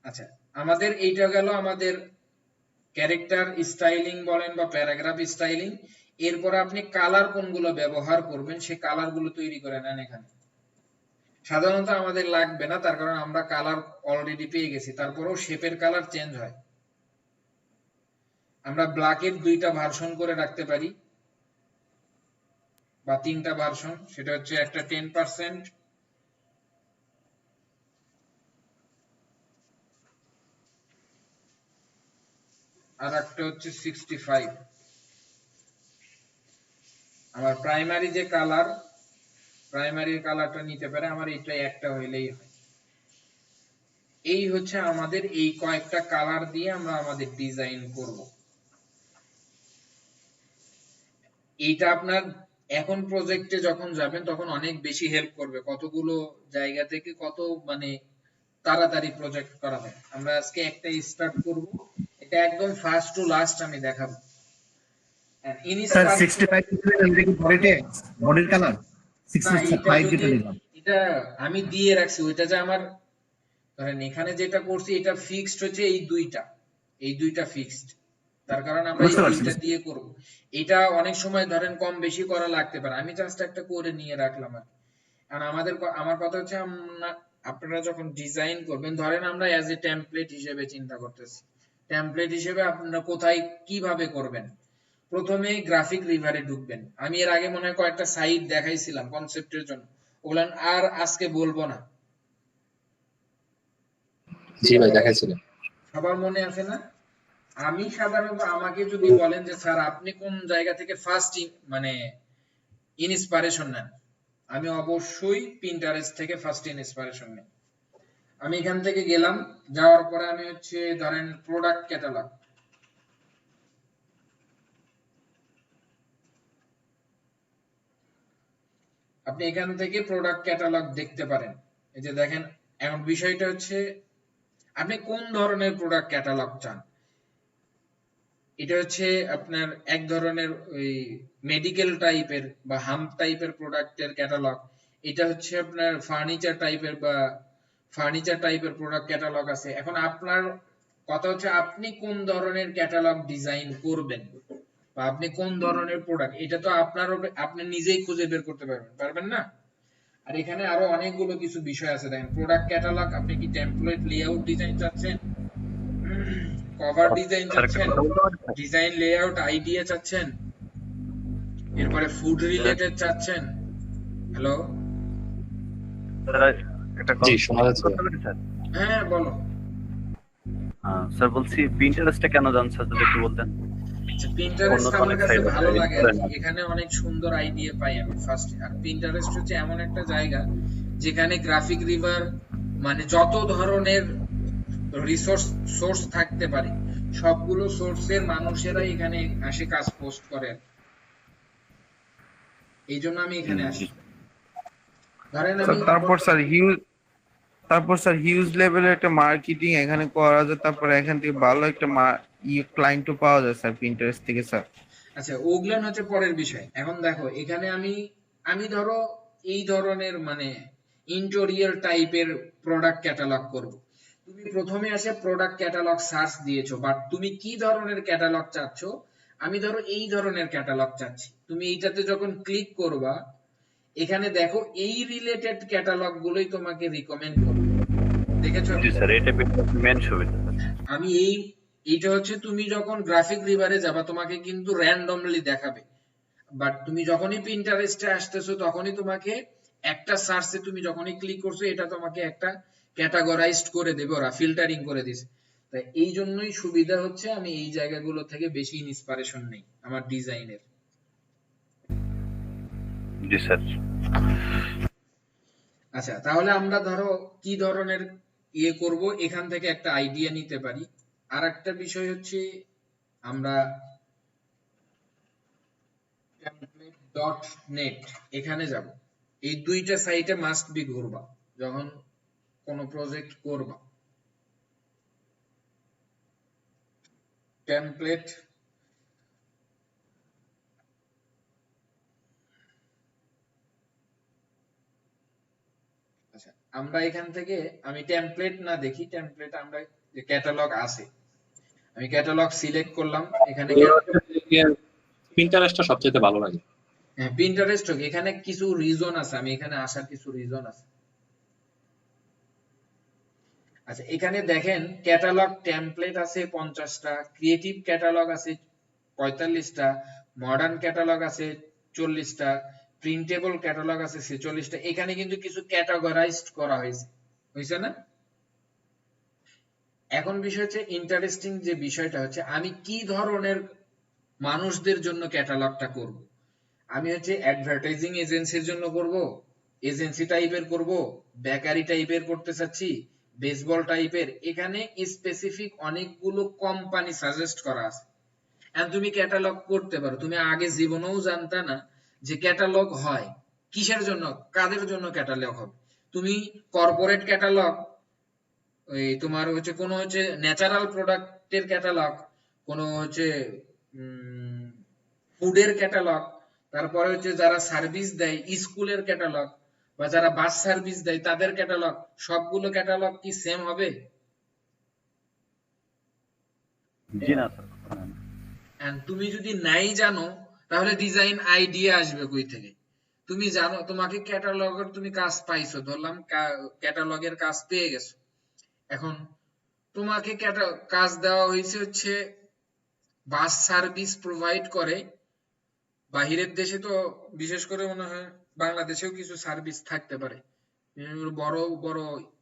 আচ্ছা, আমাদের এইটা গেল আমাদের ক্যারেক্টার স্টাইলিং বলেন বা প্যারাগ্রাফ স্টাইলিং। এরপরে আপনি কালার কোনগুলো ব্যবহার করবেন সেই কালার গুলো তৈরি করে নেন। এখানে সাধারণত আমাদের লাগবে না, তার কারণ আমরা কালার অলরেডি পেয়ে গেছি, তারপরেও শেপের কালার চেঞ্জ হয়। আমরা ব্ল্যাকের 2টা ভার্সন করে রাখতে পারি বা 3টা ভার্সন, সেটা হচ্ছে একটা 10%, আর একটা হচ্ছে 65। আমার প্রাইমারি যে কালার, প্রাইমারি কালারটা নিতে পারে, আমার এটা একটা হইলেই হয়। এই হচ্ছে আমাদের এই কয়েকটা কালার দিয়ে আমরা আমাদের ডিজাইন করব। এইটা আপনার এখন প্রজেক্টে যখন যাবেন তখন অনেক বেশি হেল্প করবে, কতগুলো জায়গা থেকে কত মানে তাড়াতাড়ি প্রজেক্ট করা হয়। আমরা আজকে একটা স্টার্ট করব, এটা একদম ফার্স্ট টু লাস্ট আমি দেখাবো। স্যার 65 কি বডির কালার 65 যেটা দিলাম এটা আমি দিয়ে রাখছি, ওইটা যে আমার ধরেন এখানে যেটা করছি এটা ফিক্সড হচ্ছে এই দুইটা ফিক্সড, তার কারণ আমরা এই দুইটা দিয়ে করব। এটা অনেক সময় ধরেন কম বেশি করা লাগতে পারে, আমি জাস্ট একটা করে নিয়ে রাখলাম আর কারণ আমার কথা হচ্ছে আপনারা যখন ডিজাইন করবেন, ধরেন আমরা অ্যাজ এ টেমপ্লেট হিসেবে চিন্তা করতেছি, টেমপ্লেট হিসেবে আপনারা কোথায় কিভাবে করবেন। প্রথমে গ্রাফিক রিভারে ঢুকবেন। আমি এর আগে মনে হয় কয়েকটা সাইট দেখাইছিলাম কনসেপ্টের জন্য, ওগুলো আর আজকে বলবো না। জি ভাই দেখাইছিলেন, সবার মনে আছে না? আমি সাধারণত আমাকে যদি বলেন যে স্যার আপনি কোন জায়গা থেকে ফার্স্ট মানে ইন্সপিরেশন নেন, আমি অবশ্যই পিন্টারেস্ট থেকে ফার্স্ট ইন্সপিরেশন নেই। আমি এখান থেকে গেলাম, যাওয়ার পরে আমি হচ্ছে ধরেন প্রোডাক্ট ক্যাটালগ, আপনি এখান থেকে প্রোডাক্ট ক্যাটালগ দেখতে পারেন। এই যে দেখেন, এখন বিষয়টা হচ্ছে আপনি কোন ধরনের প্রোডাক্ট ক্যাটালগ চান। এটা হচ্ছে আপনার এক ধরনের ওই মেডিকেল টাইপের বা হাম্প টাইপের প্রোডাক্টের ক্যাটালগ, এটা হচ্ছে আপনার ফার্নিচার টাইপের প্রোডাক্ট ক্যাটালগ আছে। এখন আপনার কথা হচ্ছে আপনি কোন ধরনের ক্যাটালগ ডিজাইন করবেন বা আপনি কোন ধরনের প্রোডাক্ট, এটা তো আপনি নিজেই খুঁজে বের করতে পারবেন না। আর এখানে আরো অনেকগুলো কিছু বিষয় আছে। দেখেন প্রোডাক্ট ক্যাটালগ, আপনি কি টেমপ্লেট লেআউট ডিজাইন চাচ্ছেন, কভার ডিজাইন চাচ্ছেন, ডিজাইন লেআউট আইডিয়া চাচ্ছেন, এরপরে ফুড রিলেটেড চাচ্ছেন। হ্যালো জি শোনা যাচ্ছে। হ্যাঁ বলো স্যার বলছি পিন্টারেস্টটা কেন জানেন স্যার, যদি একটু বলতেন। পিন্টারেস্ট আমার কাছে ভালো লাগে, এখানে অনেক সুন্দর আইডিয়া পাই আমি ফার্স্ট। আর পিন্টারেস্ট হচ্ছে এমন একটা জায়গা যেখানে গ্রাফিক রিভার মানে যত ধরনের সোর্স থাকতে পারে সবগুলো সোর্সের মানুষেরা এখানে আসে কাজ পোস্ট করে, এই জন্য আমি এখানে আসি। ধরেন আমি তারপর স্যার হিউজ লেভেলের একটা মার্কেটিং এখানে করা যায়, তারপর এখান থেকে ভালো একটা ক্লায়েন্টও পাওয়া যায় স্যার পিন্টারেস্ট থেকে স্যার। আচ্ছা ওগুলো হচ্ছে পরের বিষয়। এখন দেখো এখানে আমি ধরো এই ধরনের মানে ইন্টেরিয়র টাইপের প্রোডাক্ট ক্যাটালগ করব। তুমি প্রথমে আসে প্রোডাক্ট ক্যাটালগ সার্চ দিয়েছো, বাট তুমি কি ধরনের ক্যাটালগ চাচ্ছ, আমি ধরো এই ধরনের ক্যাটালগ চাচ্ছি। তুমি এইটাতে যখন ক্লিক করবা, এখানে দেখো এই রিলেটেড ক্যাটালগ গুলোই তোমাকে রিকমেন্ড করবে, দেখেছো? জি স্যার, এটা মেন সুবিধা। আমি এইটা হচ্ছে তুমি যখন গ্রাফিক রিভারে যাবা তোমাকে কিন্তু র্যান্ডমলি দেখাবে, বাট তুমি যখনই পিন্টারেস্টে আসতেছো তখনই তোমাকে একটা সার্চে তুমি যখনই ক্লিক করছো এটা তোমাকে একটা ক্যাটাগরাইজড করে দেবে, ওরা ফিল্টারিং করে দিছে। তাই এই জন্যই সুবিধা হচ্ছে আমি এই জায়গাগুলো থেকে বেশি ইন্সপিরেশন নেই আমার ডিজাইনের। জি স্যার। আচ্ছা তাহলে আমরা ধরো কি ধরনের ইয়ে করব এখান থেকে একটা আইডিয়া নিতে পারি। আর একটা বিষয় হচ্ছে আমরা template.net এখানে যাব। এই দুইটা সাইটে মাস্ট বি ঘুরবা যখন কোন প্রজেক্ট করবা। টেমপ্লেট আচ্ছা আমরা এখান থেকে আমি টেমপ্লেট না দেখি, টেমপ্লেট আমরা যে ক্যাটালগ আছে আমি ক্যাটালগ সিলেক্ট করলাম। এখানে পিন্টারেস্টটা সবচেয়ে ভালো লাগে। হ্যাঁ পিন্টারেস্ট এখানে কিছু রিজন আছে, আমি এখানে আসার কিছু রিজন আছে। আচ্ছা এখানে দেখেন ক্যাটালগ টেমপ্লেট আছে 50টা, ক্রিয়েটিভ ক্যাটালগ আছে 45টা, মডার্ন ক্যাটালগ আছে 40টা, প্রিন্টেবল ক্যাটালগ আছে 46টা। এখানে কিন্তু কিছু ক্যাটাগরাইজড করা হয়েছে না? এখন বিষয় হচ্ছে ইন্টারেস্টিং যে বিষয়টা হচ্ছে আমি কি ধরনের মানুষদের জন্য ক্যাটালগটা করব। আমি হচ্ছে অ্যাডভার্টাইজিং এজেন্সির জন্য করব, এজেন্সি টাইপের করব, বেকারি টাইপের করতে চাচ্ছি, বেসবল টাইপের। এখানে স্পেসিফিক অনেকগুলো কোম্পানি সাজেস্ট করা আছে। আর তুমি ক্যাটালগ করতে পারো। তুমি আগে জীবনেও জানতা না যে ক্যাটালগ হয় কিসের জন্য, কাদের জন্য ক্যাটালগ হবে। তুমি কর্পোরেট ক্যাটালগ, ওই তোমার হচ্ছে কোন হচ্ছে ন্যাচারাল প্রোডাক্টের ক্যাটালগ, কোন হচ্ছে ফুডের ক্যাটালগ, তারপরে হচ্ছে যারা সার্ভিস দেয় স্কুলের ক্যাটালগ, বা যারা বাস সার্ভিস দেয় তাদের ক্যাটালগ, সবগুলো ক্যাটালগ কি সেম হবে? জি না স্যার। এন্ড তুমি যদি নাই জানো তাহলে ডিজাইন আইডিয়া আসবে কই থেকে? তুমি জানো, তোমাকে ক্যাটালগের তুমি কাজ পাইছো, ধরলাম ক্যাটালগের কাজ পেয়ে গেছো। এখন তোমাকে কাজ দেওয়া হয়েছে হচ্ছে বাস সার্ভিস প্রোভাইড করে। বাহিরের দেশে তো বিশেষ করে মনে হয় বাংলাদেশেও কিছু সার্ভিস থাকতে পারে, বড় বড়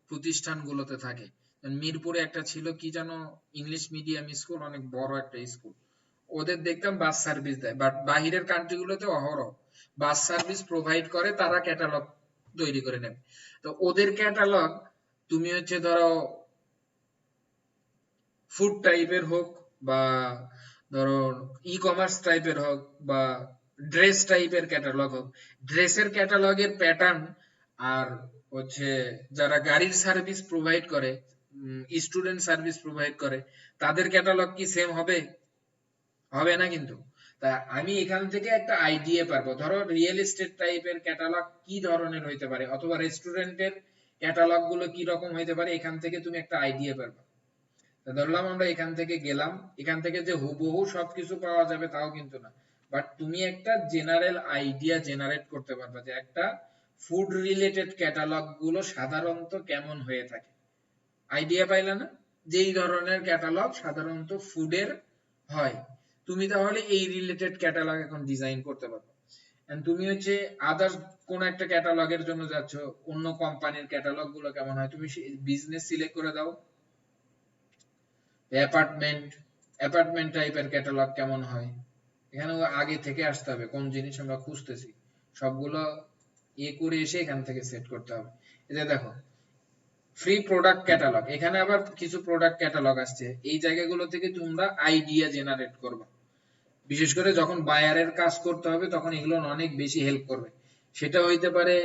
প্রতিষ্ঠানগুলোতে থাকে। মিরপুরে একটা ছিল কি জানো, ইংলিশ মিডিয়াম স্কুল, অনেক বড় একটা স্কুল। ওদের দেখতাম বাস সার্ভিস দেয়, বাট বাহিরের কান্ট্রিগুলোতে অহরহ বাস সার্ভিস প্রোভাইড করে, তারা ক্যাটালগ তৈরি করে নেবে। তো ওদের ক্যাটালগ তুমি হচ্ছে ধরো ফুড টাইপের হোক, বা ধরো ই কমার্স টাইপের হোক, বা ড্রেস টাইপের ক্যাটালগ হোক, ড্রেসের ক্যাটালগের প্যাটার্ন আর হচ্ছে যারা গাড়ির সার্ভিস প্রোভাইড করে, স্টুডেন্ট সার্ভিস প্রোভাইড করে, তাদের ক্যাটালগ কি সেম হবে? হবে না কিন্তু। তা আমি এখান থেকে একটা আইডিয়া পারবো, ধরো রিয়েল এস্টেট টাইপের ক্যাটালগ কি ধরনের হইতে পারে, অথবা রেস্টুরেন্টের ক্যাটালগ গুলো কি রকম হইতে পারে, এখান থেকে তুমি একটা আইডিয়া পারবে। ধরলাম আমরা এখান থেকে গেলাম, এখান থেকে যে হুবহু সবকিছু পাওয়া যাবে তাও কিন্তু না, বাট তুমি একটা জেনারেল আইডিয়া জেনারেট করতে পারবে যে একটা ফুড রিলেটেড ক্যাটালগ গুলো সাধারণত কেমন হয়ে থাকে। আইডিয়া পাইলা না? যে এই ধরনের ক্যাটালগ সাধারণত ফুডের হয়, তুমি তাহলে এই রিলেটেড ক্যাটালগ এখন ডিজাইন করতে পারবে। এন্ড তুমি হচ্ছে আদার্স কোন একটা ক্যাটালগের জন্য যাচ্ছ, অন্য কোম্পানির ক্যাটালগ গুলো কেমন হয়, তুমি বিজনেস সিলেক্ট করে দাও। অ্যাপার্টমেন্ট টাইপের ক্যাটালগ কেমন হয়, এখানে আগে থেকে আসতে হবে কোন জিনিস আমরা খুঁজতেছি, সবগুলো করে এসে এখান থেকে সেট করতে হবে। এই যে দেখো ফ্রি প্রোডাক্ট ক্যাটালগ, এখানে আবার কিছু প্রোডাক্ট ক্যাটালগ আসছে। এই জায়গাগুলো থেকে তোমরা আইডিয়া জেনারেট করবে। বিশেষ করে যখন বায়ারের কাজ করতে হবে তখন এগুলো অনেক বেশি হেল্প করবে। সেটা হইতে পারে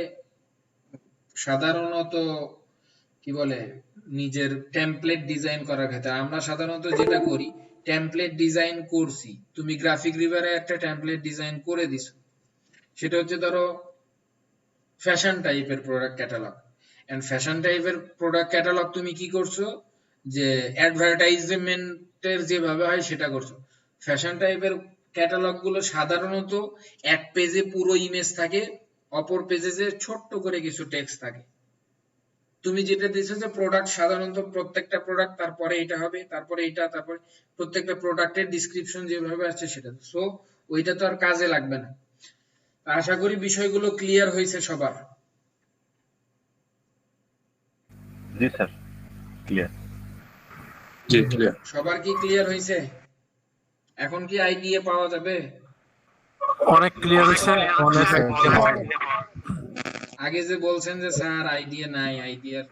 সাধারণত কি বলে নিজের টেমপ্লেট ডিজাইন করার ক্ষেত্রে। আমরা সাধারণত যেটা করি, টেমপ্লেট ডিজাইন করছি, তুমি গ্রাফিক রিভারে একটা টেমপ্লেট ডিজাইন করে দিছো, সেটা হচ্ছে ধরো ফ্যাশন টাইপের প্রোডাক্ট ক্যাটালগ। এন্ড ফ্যাশন টাইপের প্রোডাক্ট ক্যাটালগ তুমি কি করছো, যে অ্যাডভার্টাইজমেন্টের যেভাবে হয় সেটা করছো। ফ্যাশন টাইপের ক্যাটালগ গুলো সাধারণত এক পেজে পুরো ইমেজ থাকে, অপর পেজে যে ছোট্ট করে কিছু টেক্সট থাকে। তুমি যেটা দিছো যে প্রোডাক্ট, সাধারণত প্রত্যেকটা প্রোডাক্ট, তারপরে এটা হবে, তারপরে এটা, তারপরে প্রত্যেকটা প্রোডাক্টের ডেসক্রিপশন যেভাবে আছে সেটা, সো ওইটা তো আর কাজে লাগবে না। আশা করি বিষয়গুলো ক্লিয়ার হয়েছে সবার। জি স্যার, ক্লিয়ার। জি ক্লিয়ার। সবার কি ক্লিয়ার হয়েছে? এখন কি আইডিয়া পাওয়া যাবে? অনেক ক্লিয়ার হয়েছে, অনেক আগে যে বলছেন যে স্যার আইডিয়া নাই, আইডিয়ার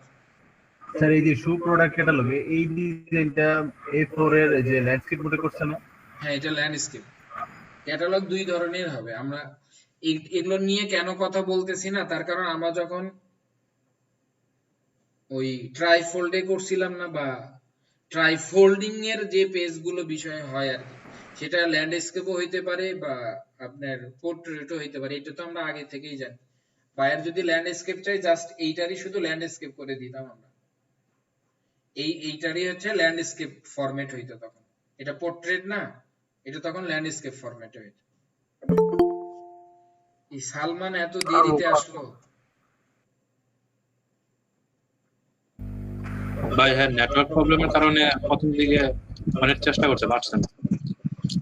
স্যার এই যে শু প্রোডাক্ট ক্যাটালগ, এই ডিজাইনটা A4 এর যে ল্যান্ডস্কেপ মোডে করছে না? হ্যাঁ, এটা ল্যান্ডস্কেপ ক্যাটালগ দুই ধরনের হবে। আমরা এগুলো নিয়ে কেন কথা বলতেছি না, তার কারণ আমরা যখন ওই ট্রাইফোল্ডে করছিলাম না, বা ট্রাইফোল্ডিং এর যে পেজগুলো বিষয় হয় আর কি, সেটা ল্যান্ডস্কেপও হইতে পারে বা আপনার পোর্ট্রেটও হইতে পারে। এটা তো আমরা আগে থেকেই জানি। বায়ার যদি ল্যান্ডস্কেপ চাই, জাস্ট এইটারই শুধু ল্যান্ডস্কেপ করে দিতাম আমরা, এইটারই হচ্ছে ল্যান্ডস্কেপ ফরম্যাট হইতো তখন। এটা পোর্ট্রেট না, এটা তখন ল্যান্ডস্কেপ ফরম্যাটে হইতো। এই সালমান এত দেরিতে আসলো ভাই। হ্যাঁ, নেটওয়ার্ক প্রবলেমের কারণে প্রথম দিকে অনেক চেষ্টা করতে পারছেন।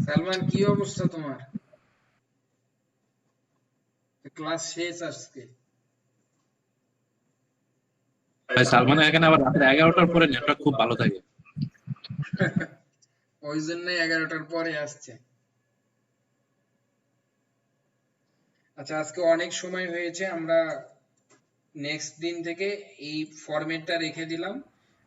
সালমান কি অবস্থা তোমার? ক্লাস শেষ আজকে? ভাই সালমান এখানে আবার রাত 11টার পরে নেটওয়ার্ক খুব ভালো থাকে। ওই জন্যই 11টার পরে আসছে। আচ্ছা, আজকে অনেক সময় হয়েছে, আমরা নেক্সট দিন থেকে এই ফরম্যাটটা রেখে দিলাম।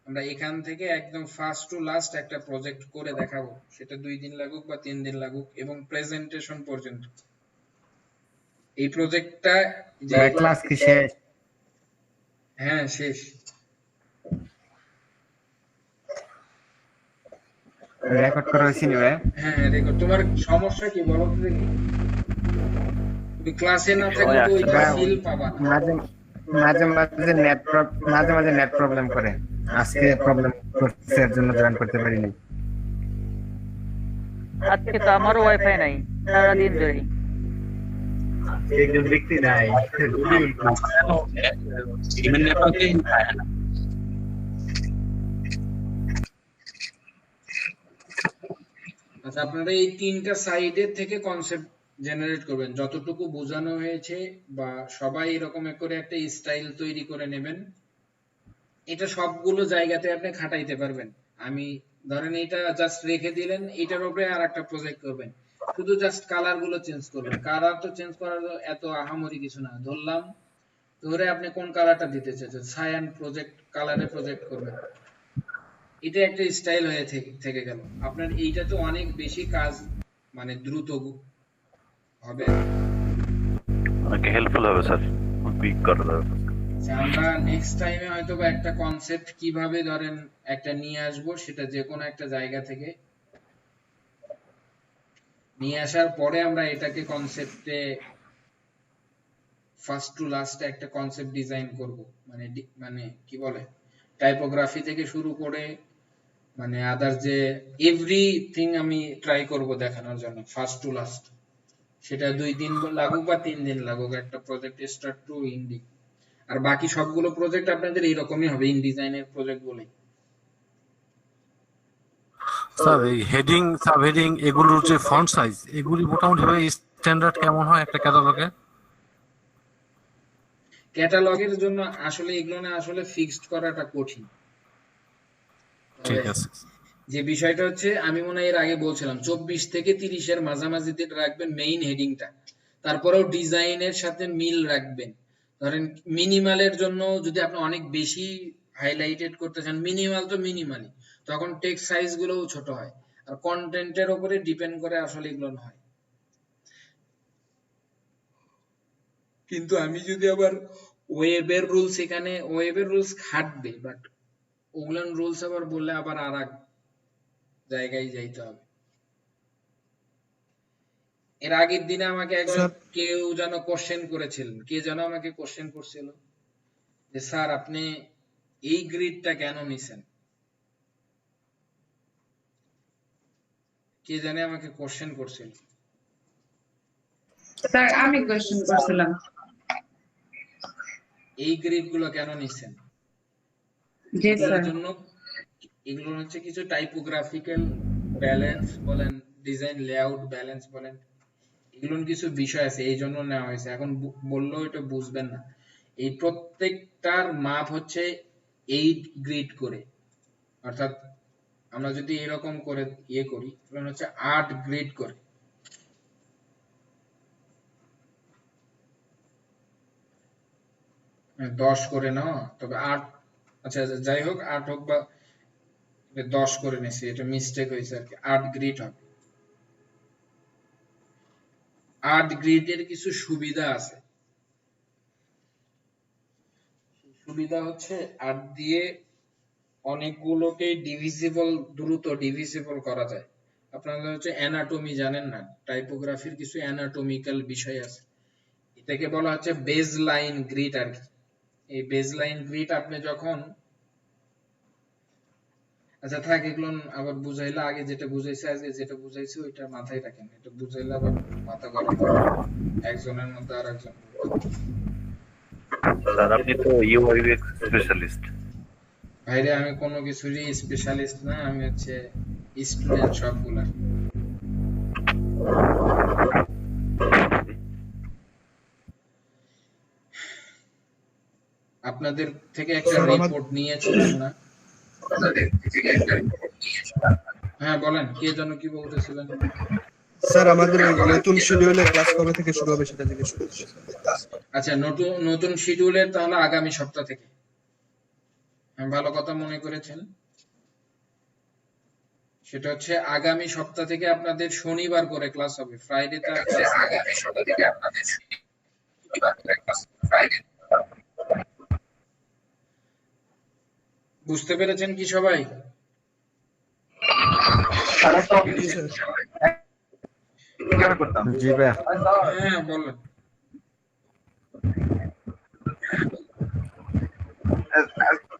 আমরা এখান থেকে একদম ফার্স্ট টু লাস্ট একটা প্রজেক্ট করে দেখাবো, সেটা 2 দিন লাগুক বা 3 দিন লাগুক, এবং প্রেজেন্টেশন পর্যন্ত। এই প্রজেক্টটা ক্লাস কি শেষ? হ্যাঁ, শেষ। রেকর্ড করা হয়েছে নি ভাই? হ্যাঁ, রেকর্ড। তোমার সমস্যা কি বলো তো দেখি? তুমি ক্লাসে না থাকলে তো ওইটা ফিল পাবা না। মাঝে মাঝে নেট প্রবলেম করে। আজকে প্রবলেম করছে, এর জন্য জয়েন করতে পারিনি। আজকে তো আমারও ওয়াইফাই নাই, সারাদিন ধরে। একজন ব্যক্তি নাই। সিমেন্ট নেটওয়ার্কে আচ্ছা, আপনারা এই 3টা সাইডের থেকে কনসেপ্ট জেনারেট করবেন, যতটুকু বোঝানো হয়েছে, বা সবাই এরকম করে একটা স্টাইল তৈরি করে নেবেন। এটা সবগুলো জায়গাতে আপনি খাটাইতে পারবেন। আমি ধরেন এটা জাস্ট রেখে দিলেন, এটার উপরে আর একটা প্রজেক্ট করবেন, শুধু জাস্ট কালার গুলো চেঞ্জ করবেন। কালার তো চেঞ্জ করার এত আহামরি কিছু না। ধরলাম, ধরে আপনি কোন কালারটা দিতে চাইছেন, সায়ান প্রজেক্ট কালারে প্রজেক্ট করবেন। এটা একটা স্টাইল হয়ে থেকে গেল আপনার। এইটা তো অনেক বেশি কাজ, মানে দ্রুত হবে, অনেক হেল্পফুল হবে স্যার, পিক করা যাবে। আমরা নেক্সট টাইমে হয়তো বা একটা কনসেপ্ট কিভাবে ধরেন একটা নিয়ে আসবো, সেটা যে কোনো একটা জায়গা থেকে নিয়ে আসার পরে আমরা এটাকে কনসেপ্টে ফার্স্ট টু লাস্ট একটা কনসেপ্ট ডিজাইন করব। মানে কি বলে, টাইপোগ্রাফি থেকে শুরু করে মানে আদার যে এভরিথিং আমি ট্রাই করব দেখানোর জন্য ফার্স্ট টু লাস্ট। সেটা 2 দিন লাগুক বা 3 দিন লাগুক, একটা প্রজেক্ট স্টার্ট টু এন্ডিং। আর বাকি সবগুলো প্রজেক্ট আপনাদের এইরকমই হবে, ইন ডিজাইনের প্রজেক্ট বলে। স্যার এই হেডিং সাব হেডিং এগুলোর যে ফন্ট সাইজ, এগুলি মোটামুটি ভাবে স্ট্যান্ডার্ড কেমন হয় একটা ক্যাটালগে? ক্যাটালগের জন্য আসলে এগুলো না আসলে ফিক্সড করাটা কঠিন। ঠিক আছে। যে বিষয়টা হচ্ছে, আমি মনে হয় এর আগে বলছিলাম 24 থেকে 30 এর মাঝামাঝি দিয়ে রাখবেন মেইন হেডিংটা, তারপরেও ডিজাইনের সাথে মিল রাখবেন। ধরেন মিনিমালের জন্য যদি আপনি অনেক বেশি হাইলাইটেড করতে চান, মিনিমাল তো মিনিমালি, তখন টেক্সট সাইজ গুলোও ছোট হয়। আর কন্টেন্টের উপরে ডিপেন্ড করে আসলে এগুলো হয়। কিন্তু আমি যদি আবার ওয়েবের রুলস, এখানে ওয়েবের রুলস খাটবে, বাট ওগুলান রুলস আবার বললে আবার আরেক জায়গায় যাইতে হবে। এর আগের দিনে আমাকে একজন কেউ যেন কোশ্চেন করেছিলেন, কে যেন আমাকে কোশ্চেন করছিল যে স্যার আপনি এই গ্রিডটা কেন নিছেন, কে জানে আমাকে কোশ্চেন করছিল। স্যার আমি কোশ্চেন করছিলাম, এই গ্রিড গুলো কেন নিছেন? জি স্যার। জন্য এগুলো হচ্ছে কিছু টাইপোগ্রাফিক্যাল ব্যালেন্স বলেন, ডিজাইন লেআউট ব্যালেন্স বলেন, এগুলোর কিছু বিষয় আছে, এই জন্য নেওয়া হয়েছে। এখন বললেও এটা বুঝবেন না। এই প্রত্যেকটার মাপ হচ্ছে 8 গ্রিড করে, অর্থাৎ আমরা যদি এরকম করে ইয়ে করি, তাহলে হচ্ছে 8 গ্রিড করে। মানে 10 করে নাও, তবে 8, আচ্ছা যাই হোক 8 হোক বা 10 করে নিছি, এটা মিস্টেক হয়েছে আর কি। 8 গ্রিড হবে। 8 গ্রিডের কিছু সুবিধা আছে। সুবিধা হচ্ছে 8 দিয়ে অনেকগুলোকে ডিভিজিবল, দ্রুত ডিভিজিবল করা যায়। আপনারা হচ্ছে অ্যানাটমি জানেন না, টাইপোগ্রাফির কিছু অ্যানাটমিক্যাল বিষয় আছে, এটাকে বলা হচ্ছে বেজ লাইন গ্রিড আর কি। এই বেজ লাইন গ্রিড আপনি যখন, আচ্ছা থাক এগুলো আবার বুঝাইলে, আগে যেটা বুঝাইছে আজকে যেটা বুঝাইছে ওইটা মাথায় রাখেন, এটা বুঝাইলে আবার মাথা গরম হবে একজনের মধ্যে আর একজন। স্যার আপনি তো ইউআই ইউএক্স স্পেশালিস্ট। ভাইরে আমি কোনো কিছুরই স্পেশালিস্ট না, আমি হচ্ছে স্টুডেন্ট সবগুলা। আপনাদের থেকে একটা রিপোর্ট নিয়েছিলাম না? হ্যাঁ বলেন, কে যেন কি বলতেছিলেন? স্যার আমাদের ওই নতুন শিডিউলে ক্লাস কবে থেকে শুরু হবে সেটা জিজ্ঞেস করছি। আচ্ছা, নতুন শিডিউলের তাহলে আগামী সপ্তাহ থেকে। ভালো কথা মনে করেছেন। সেটা হচ্ছে আগামী সপ্তাহ থেকে আপনাদের শনিবার করে ক্লাস হবে, ফ্রাইডে তে ক্লাস বুঝতে পেরেছেন কি সবাই? জি ভাই। হ্যাঁ বলেন।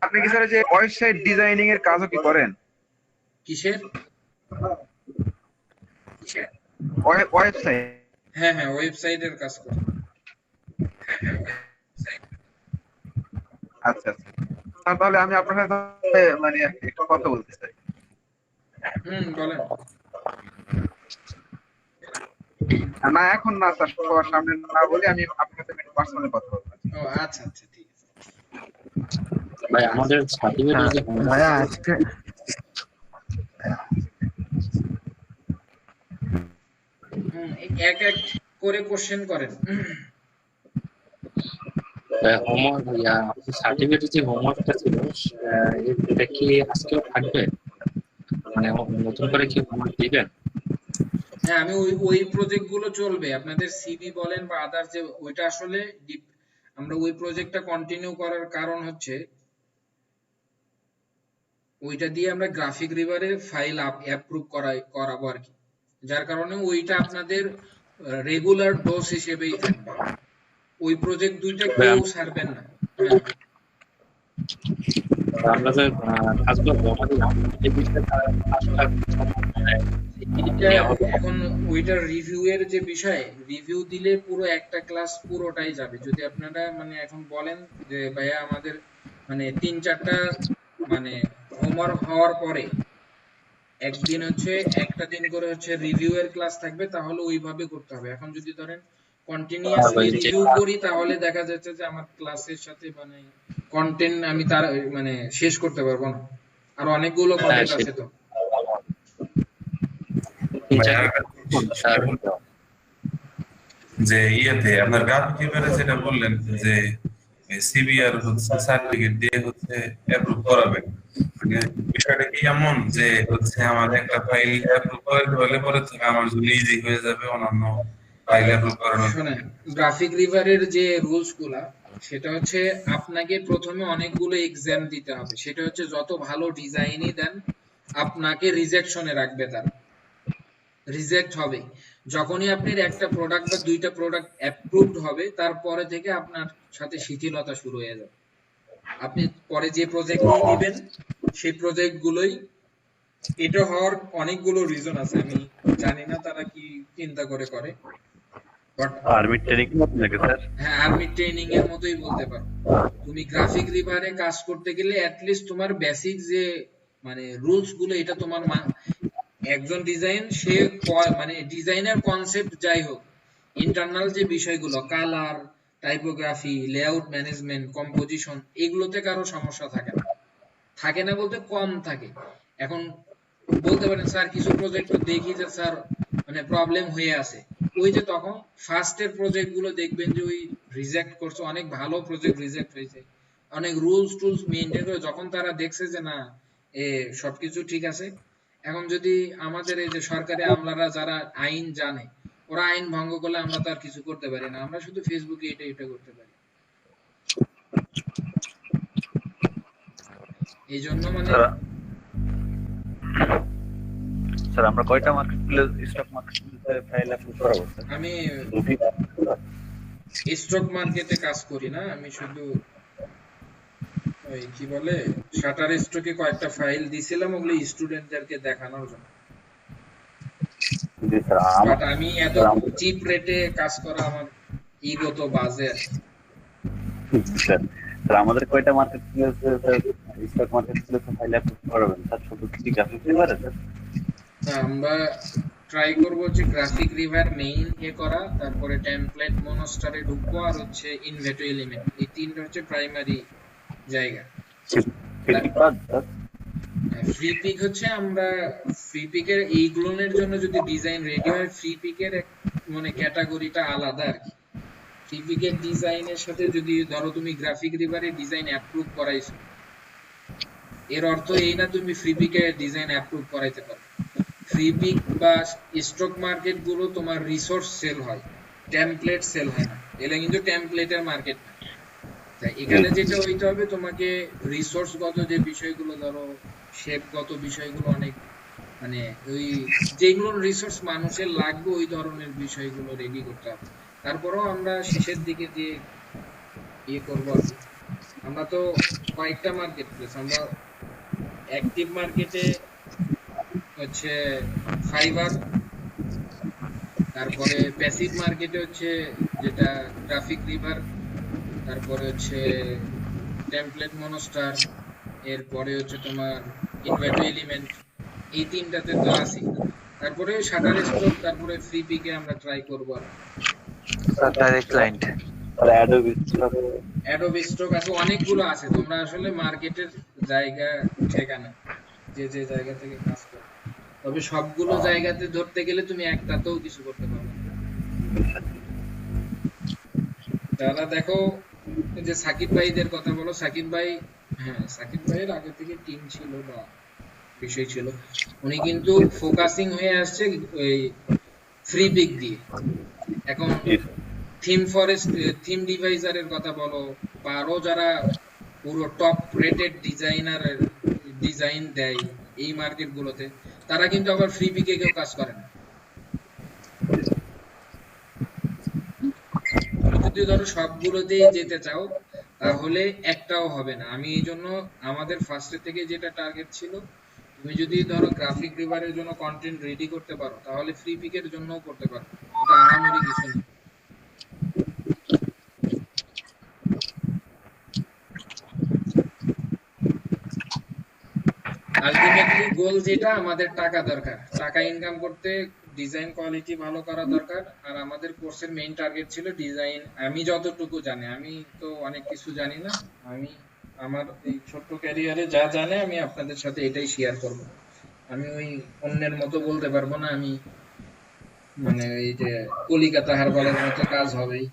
আপনি কি স্যার যে ওয়েবসাইট ডিজাইনিং এর কাজও কি করেন? কিসের ওয়েবসাইট? হ্যাঁ হ্যাঁ, ওয়েবসাইটের কাজ করি। আচ্ছা আচ্ছা, তাহলে আমি আপনার সাথে মানে একটা কথা বলতে চাই। বলেন। না এখন না স্যার, সবার সামনে না বলে আমি আপনার সাথে পার্সোনালি কথা বলবো। ও আচ্ছা আচ্ছা, ঠিক আছে ভাই। আমাদের সার্টিফিকেট যে ভাইয়া আজকে এক এক করে কোশ্চেন করেন। হোমওয়ার্ক সার্টিফিকেটের যে হোমওয়ার্কটা ছিল এটা কি আজকেও থাকবে, মানে নতুন করে কি হোমওয়ার্ক দিবেন? হ্যাঁ, আমি ওই প্রজেক্ট গুলো চলবে, আপনাদের সিভি বলেন বা আদার যে ওইটা আসলে আমরা ওই প্রজেক্টটা কন্টিনিউ করার কারণ হচ্ছে ওইটা দিয়ে আমরা গ্রাফিক রিভারে ফাইল অ্যাপ্রুভ করাবো আর কি, যার কারণে ওইটা আপনাদের রেগুলার ডোজ হিসেবেই থাকবে। ওই প্রজেক্ট দুইটা কেউ ছাড়বেন না। আমরা যে কাজগুলো জমা দিলাম এই বিষয়টা এখন ওইটার রিভিউ এর যে বিষয়, রিভিউ দিলে পুরো একটা ক্লাস পুরোটাই যাবে। যদি আপনারা মানে এখন বলেন যে ভাইয়া আমাদের মানে 3-4টা মানে হোমওয়ার্ক হওয়ার পরে একদিন হচ্ছে একটা দিন করে হচ্ছে রিভিউ এর ক্লাস থাকবে, তাহলে ওইভাবে করতে হবে। এখন যদি ধরেন কন্টিনিউয়াসলি রিভিউ করি তাহলে দেখা যাচ্ছে যে আমার ক্লাসের সাথে মানে কন্টেন্ট আমি তার মানে শেষ করতে পারবো না, আর অনেকগুলো কন্টেন্ট আছে। তো যে ইয়েতে আপনার গ্রাফিক রিভারে যেটা বললেন যে সিভি আর হচ্ছে সার্টিফিকেট দিয়ে হচ্ছে অ্যাপ্রুভ করাবেন, মানে বিষয়টা কি এমন যে হচ্ছে আমার একটা ফাইল অ্যাপ্রুভ করাতে হলে পরে থেকে আমার জন্য ইজি হয়ে যাবে অন্যান্য ফাইল অ্যাপ্রুভ করানো? শুনেন, গ্রাফিক রিভারের যে রুলস গুলা সেটা হচ্ছে আপনাকে প্রথমে অনেকগুলো এক্সাম দিতে হবে। সেটা হচ্ছে যত ভালো ডিজাইনই দেন আপনাকে রিজেকশনে রাখবে, তারা রিজেক্ট হবে। যখনই আপনার একটা প্রোডাক্ট বা দুইটা প্রোডাক্ট অ্যাপ্রুভড হবে তারপরে থেকে আপনার সাথে শিথিলতা শুরু হয়ে যাবে। আপনি পরে যে প্রজেক্ট দিবেন সেই প্রজেক্ট গুলোই, এটা হওয়ার অনেকগুলো রিজন আছে, আমি জানি না তারা কি চিন্তা করে বাট আর্মি ট্রেনিং মত নাকি স্যার? হ্যাঁ, আর্মি ট্রেনিং এর মতোই বলতে পারো। তুমি গ্রাফিক রিভারে কাজ করতে গেলে অ্যাট লিস্ট তোমার বেসিক যে মানে রুলস গুলো এটা তোমার একজন ডিজাইন সে মানে ডিজাইনার কনসেপ্ট যাই হোক, ইন্টারনাল যে বিষয়গুলো colour, typography, layout management, composition, এগুলোতে কারো সমস্যা থাকে না বলতে কম থাকে। এখন বলতে পারেন স্যার কিছু প্রজেক্ট দেখি যে স্যার মানে প্রবলেম হয়ে আছে, ওই যে তখন ফার্স্টের প্রজেক্ট গুলো দেখবেন যে ওই রিজেক্ট করছে, অনেক ভালো প্রজেক্ট রিজেক্ট হয়েছে, অনেক রুলস টুলস মেইনটেইন করে যখন তারা দেখছে যে না সবকিছু ঠিক আছে। এখন যদি আমাদের এই যে সরকারি আমলারা যারা আইন জানে, ওরা আইন ভঙ্গ করলে আমরা তো আর কিছু করতে পারি না, আমরা শুধু ফেসবুকে এটা করতে পারি। এই জন্য মানে স্যার আমরা কয়টা মার্কেটপ্লেস স্টক মার্কেটপ্লেসে ফাইল আপলোড করাবো স্যার? আমি স্টক মার্কেটে কাজ করি না, আমি শুধু ওই কি বলে শাটার স্টকে কয়েকটা ফাইল দিছিলাম, ওগুলো স্টুডেন্টদেরকে দেখানোর জন্য। জি স্যার, বাট আমি এত চিপ রেটে কাজ করা আমার ইগো তো বাজে। স্যার আমাদের কয়টা মার্কেটপ্লেসে স্টক মার্কেটপ্লেসে ফাইল আপলোড করাবেন স্যার? শুধু কি গ্রাফিক রিভারে স্যার? আমরা ট্রাই করব যে গ্রাফিক রিভার মেইন করা, তারপরে টেমপ্লেট মনস্টারে ঢুকবো, আর হচ্ছে ইনভেটো এলিমেন্ট, এই তিনটা হচ্ছে প্রাইমারি জায়গা। ফ্রি পিক হচ্ছে আমরা ফ্রি পিকের এইগুলোর জন্য যদি ডিজাইন রেডি হয়, ফ্রি পিকের মানে ক্যাটাগরিটা আলাদা আর কি। ফ্রি পিকের ডিজাইনের সাথে যদি ধরো তুমি গ্রাফিক রিভারে ডিজাইন অ্যাপ্রুভ করাইছো, এর অর্থ এই না তুমি ফ্রি পিকে ডিজাইন অ্যাপ্রুভ করাইতে পারো। ফ্রি পিক বা স্টক মার্কেট গুলো তোমার রিসোর্স সেল হয়, টেমপ্লেট সেল হয় না। এটা কিন্তু টেমপ্লেটের মার্কেট না। তাই এখানে যেটা হইতে হবে তোমাকে রিসোর্স গত যে বিষয়গুলো, ধরো শেপ গত বিষয়গুলো অনেক মানে ওই যেগুলো রিসোর্স মানুষের লাগবে ওই ধরনের বিষয়গুলো রেডি করতে হবে। তারপরেও আমরা শেষের দিকে যে ইয়ে করবো আর কি। আমরা তো কয়েকটা মার্কেট প্লেস, আমরা অ্যাক্টিভ মার্কেটে হচ্ছে ফাইবার, তারপরে প্যাসিভ মার্কেটে হচ্ছে যেটা গ্রাফিক রিভার, তারপরে হচ্ছে টেমপ্লেট মনস্টার, এরপরে হচ্ছে তোমার ইনভার্টো এলিমেন্ট, এই তিনটাতে তো আছি। তারপরে শাটার স্টক, তারপরে ফ্রি পিকে আমরা ট্রাই করব। আর ডাইরেক্ট ক্লায়েন্ট আর অ্যাডোবি স্টক, অ্যাডোবি স্টক আছে, অনেকগুলো আছে। তোমরা আসলে মার্কেটের জায়গা ঠিকানা যে যে জায়গা থেকে কাজ করো, তবে সবগুলো জায়গাতে ধরতে গেলে তুমি একটাতেও কিছু করতে পারবে না। তারা দেখো যে সাকিব ভাইদের কথা বলো, সাকিব ভাই, হ্যাঁ সাকিব ভাইয়ের আগে থেকে টিম ছিল বা বিষয় ছিল, উনি কিন্তু ফোকাসিং হয়ে আসছে ওই ফ্রি পিক দিয়ে। এখন থিম ফরেস্ট, থিম ডিভাইজারের কথা বলো, বা আরো যারা পুরো টপ রেটেড ডিজাইনার ডিজাইন দেয় এই মার্কেট গুলোতে, তারা কিন্তু আবার ফ্রি পিকে কেউ কাজ করে না। যদি ধরো সবগুলোতে যেতে চাও তাহলে একটাও হবে না। আমি এই জন্য আমাদের ফার্স্টের থেকে যেটা টার্গেট ছিল, তুমি যদি ধরো গ্রাফিক রিভারের জন্য কন্টেন্ট রেডি করতে পারো তাহলে ফ্রি পিকের জন্যও করতে পারো, এটা আহামরি কিছু না। আলটিমেটলি গোল যেটা, আমাদের টাকা দরকার, টাকা ইনকাম করতে ডিজাইন কোয়ালিটি ভালো করা দরকার। আর আমাদের কোর্সের মেইন টার্গেট ছিল ডিজাইন। আমি যতটুকু জানি, আমি তো অনেক কিছু জানি না, আমি আমার এই ছোট্ট ক্যারিয়ারে যা জানে আমি আপনাদের সাথে এটাই শেয়ার করব। আমি ওই অন্যের মতো বলতে পারবো না আমি মানে এই যে কলিকাতা হারবালের মতো কাজ হবেই।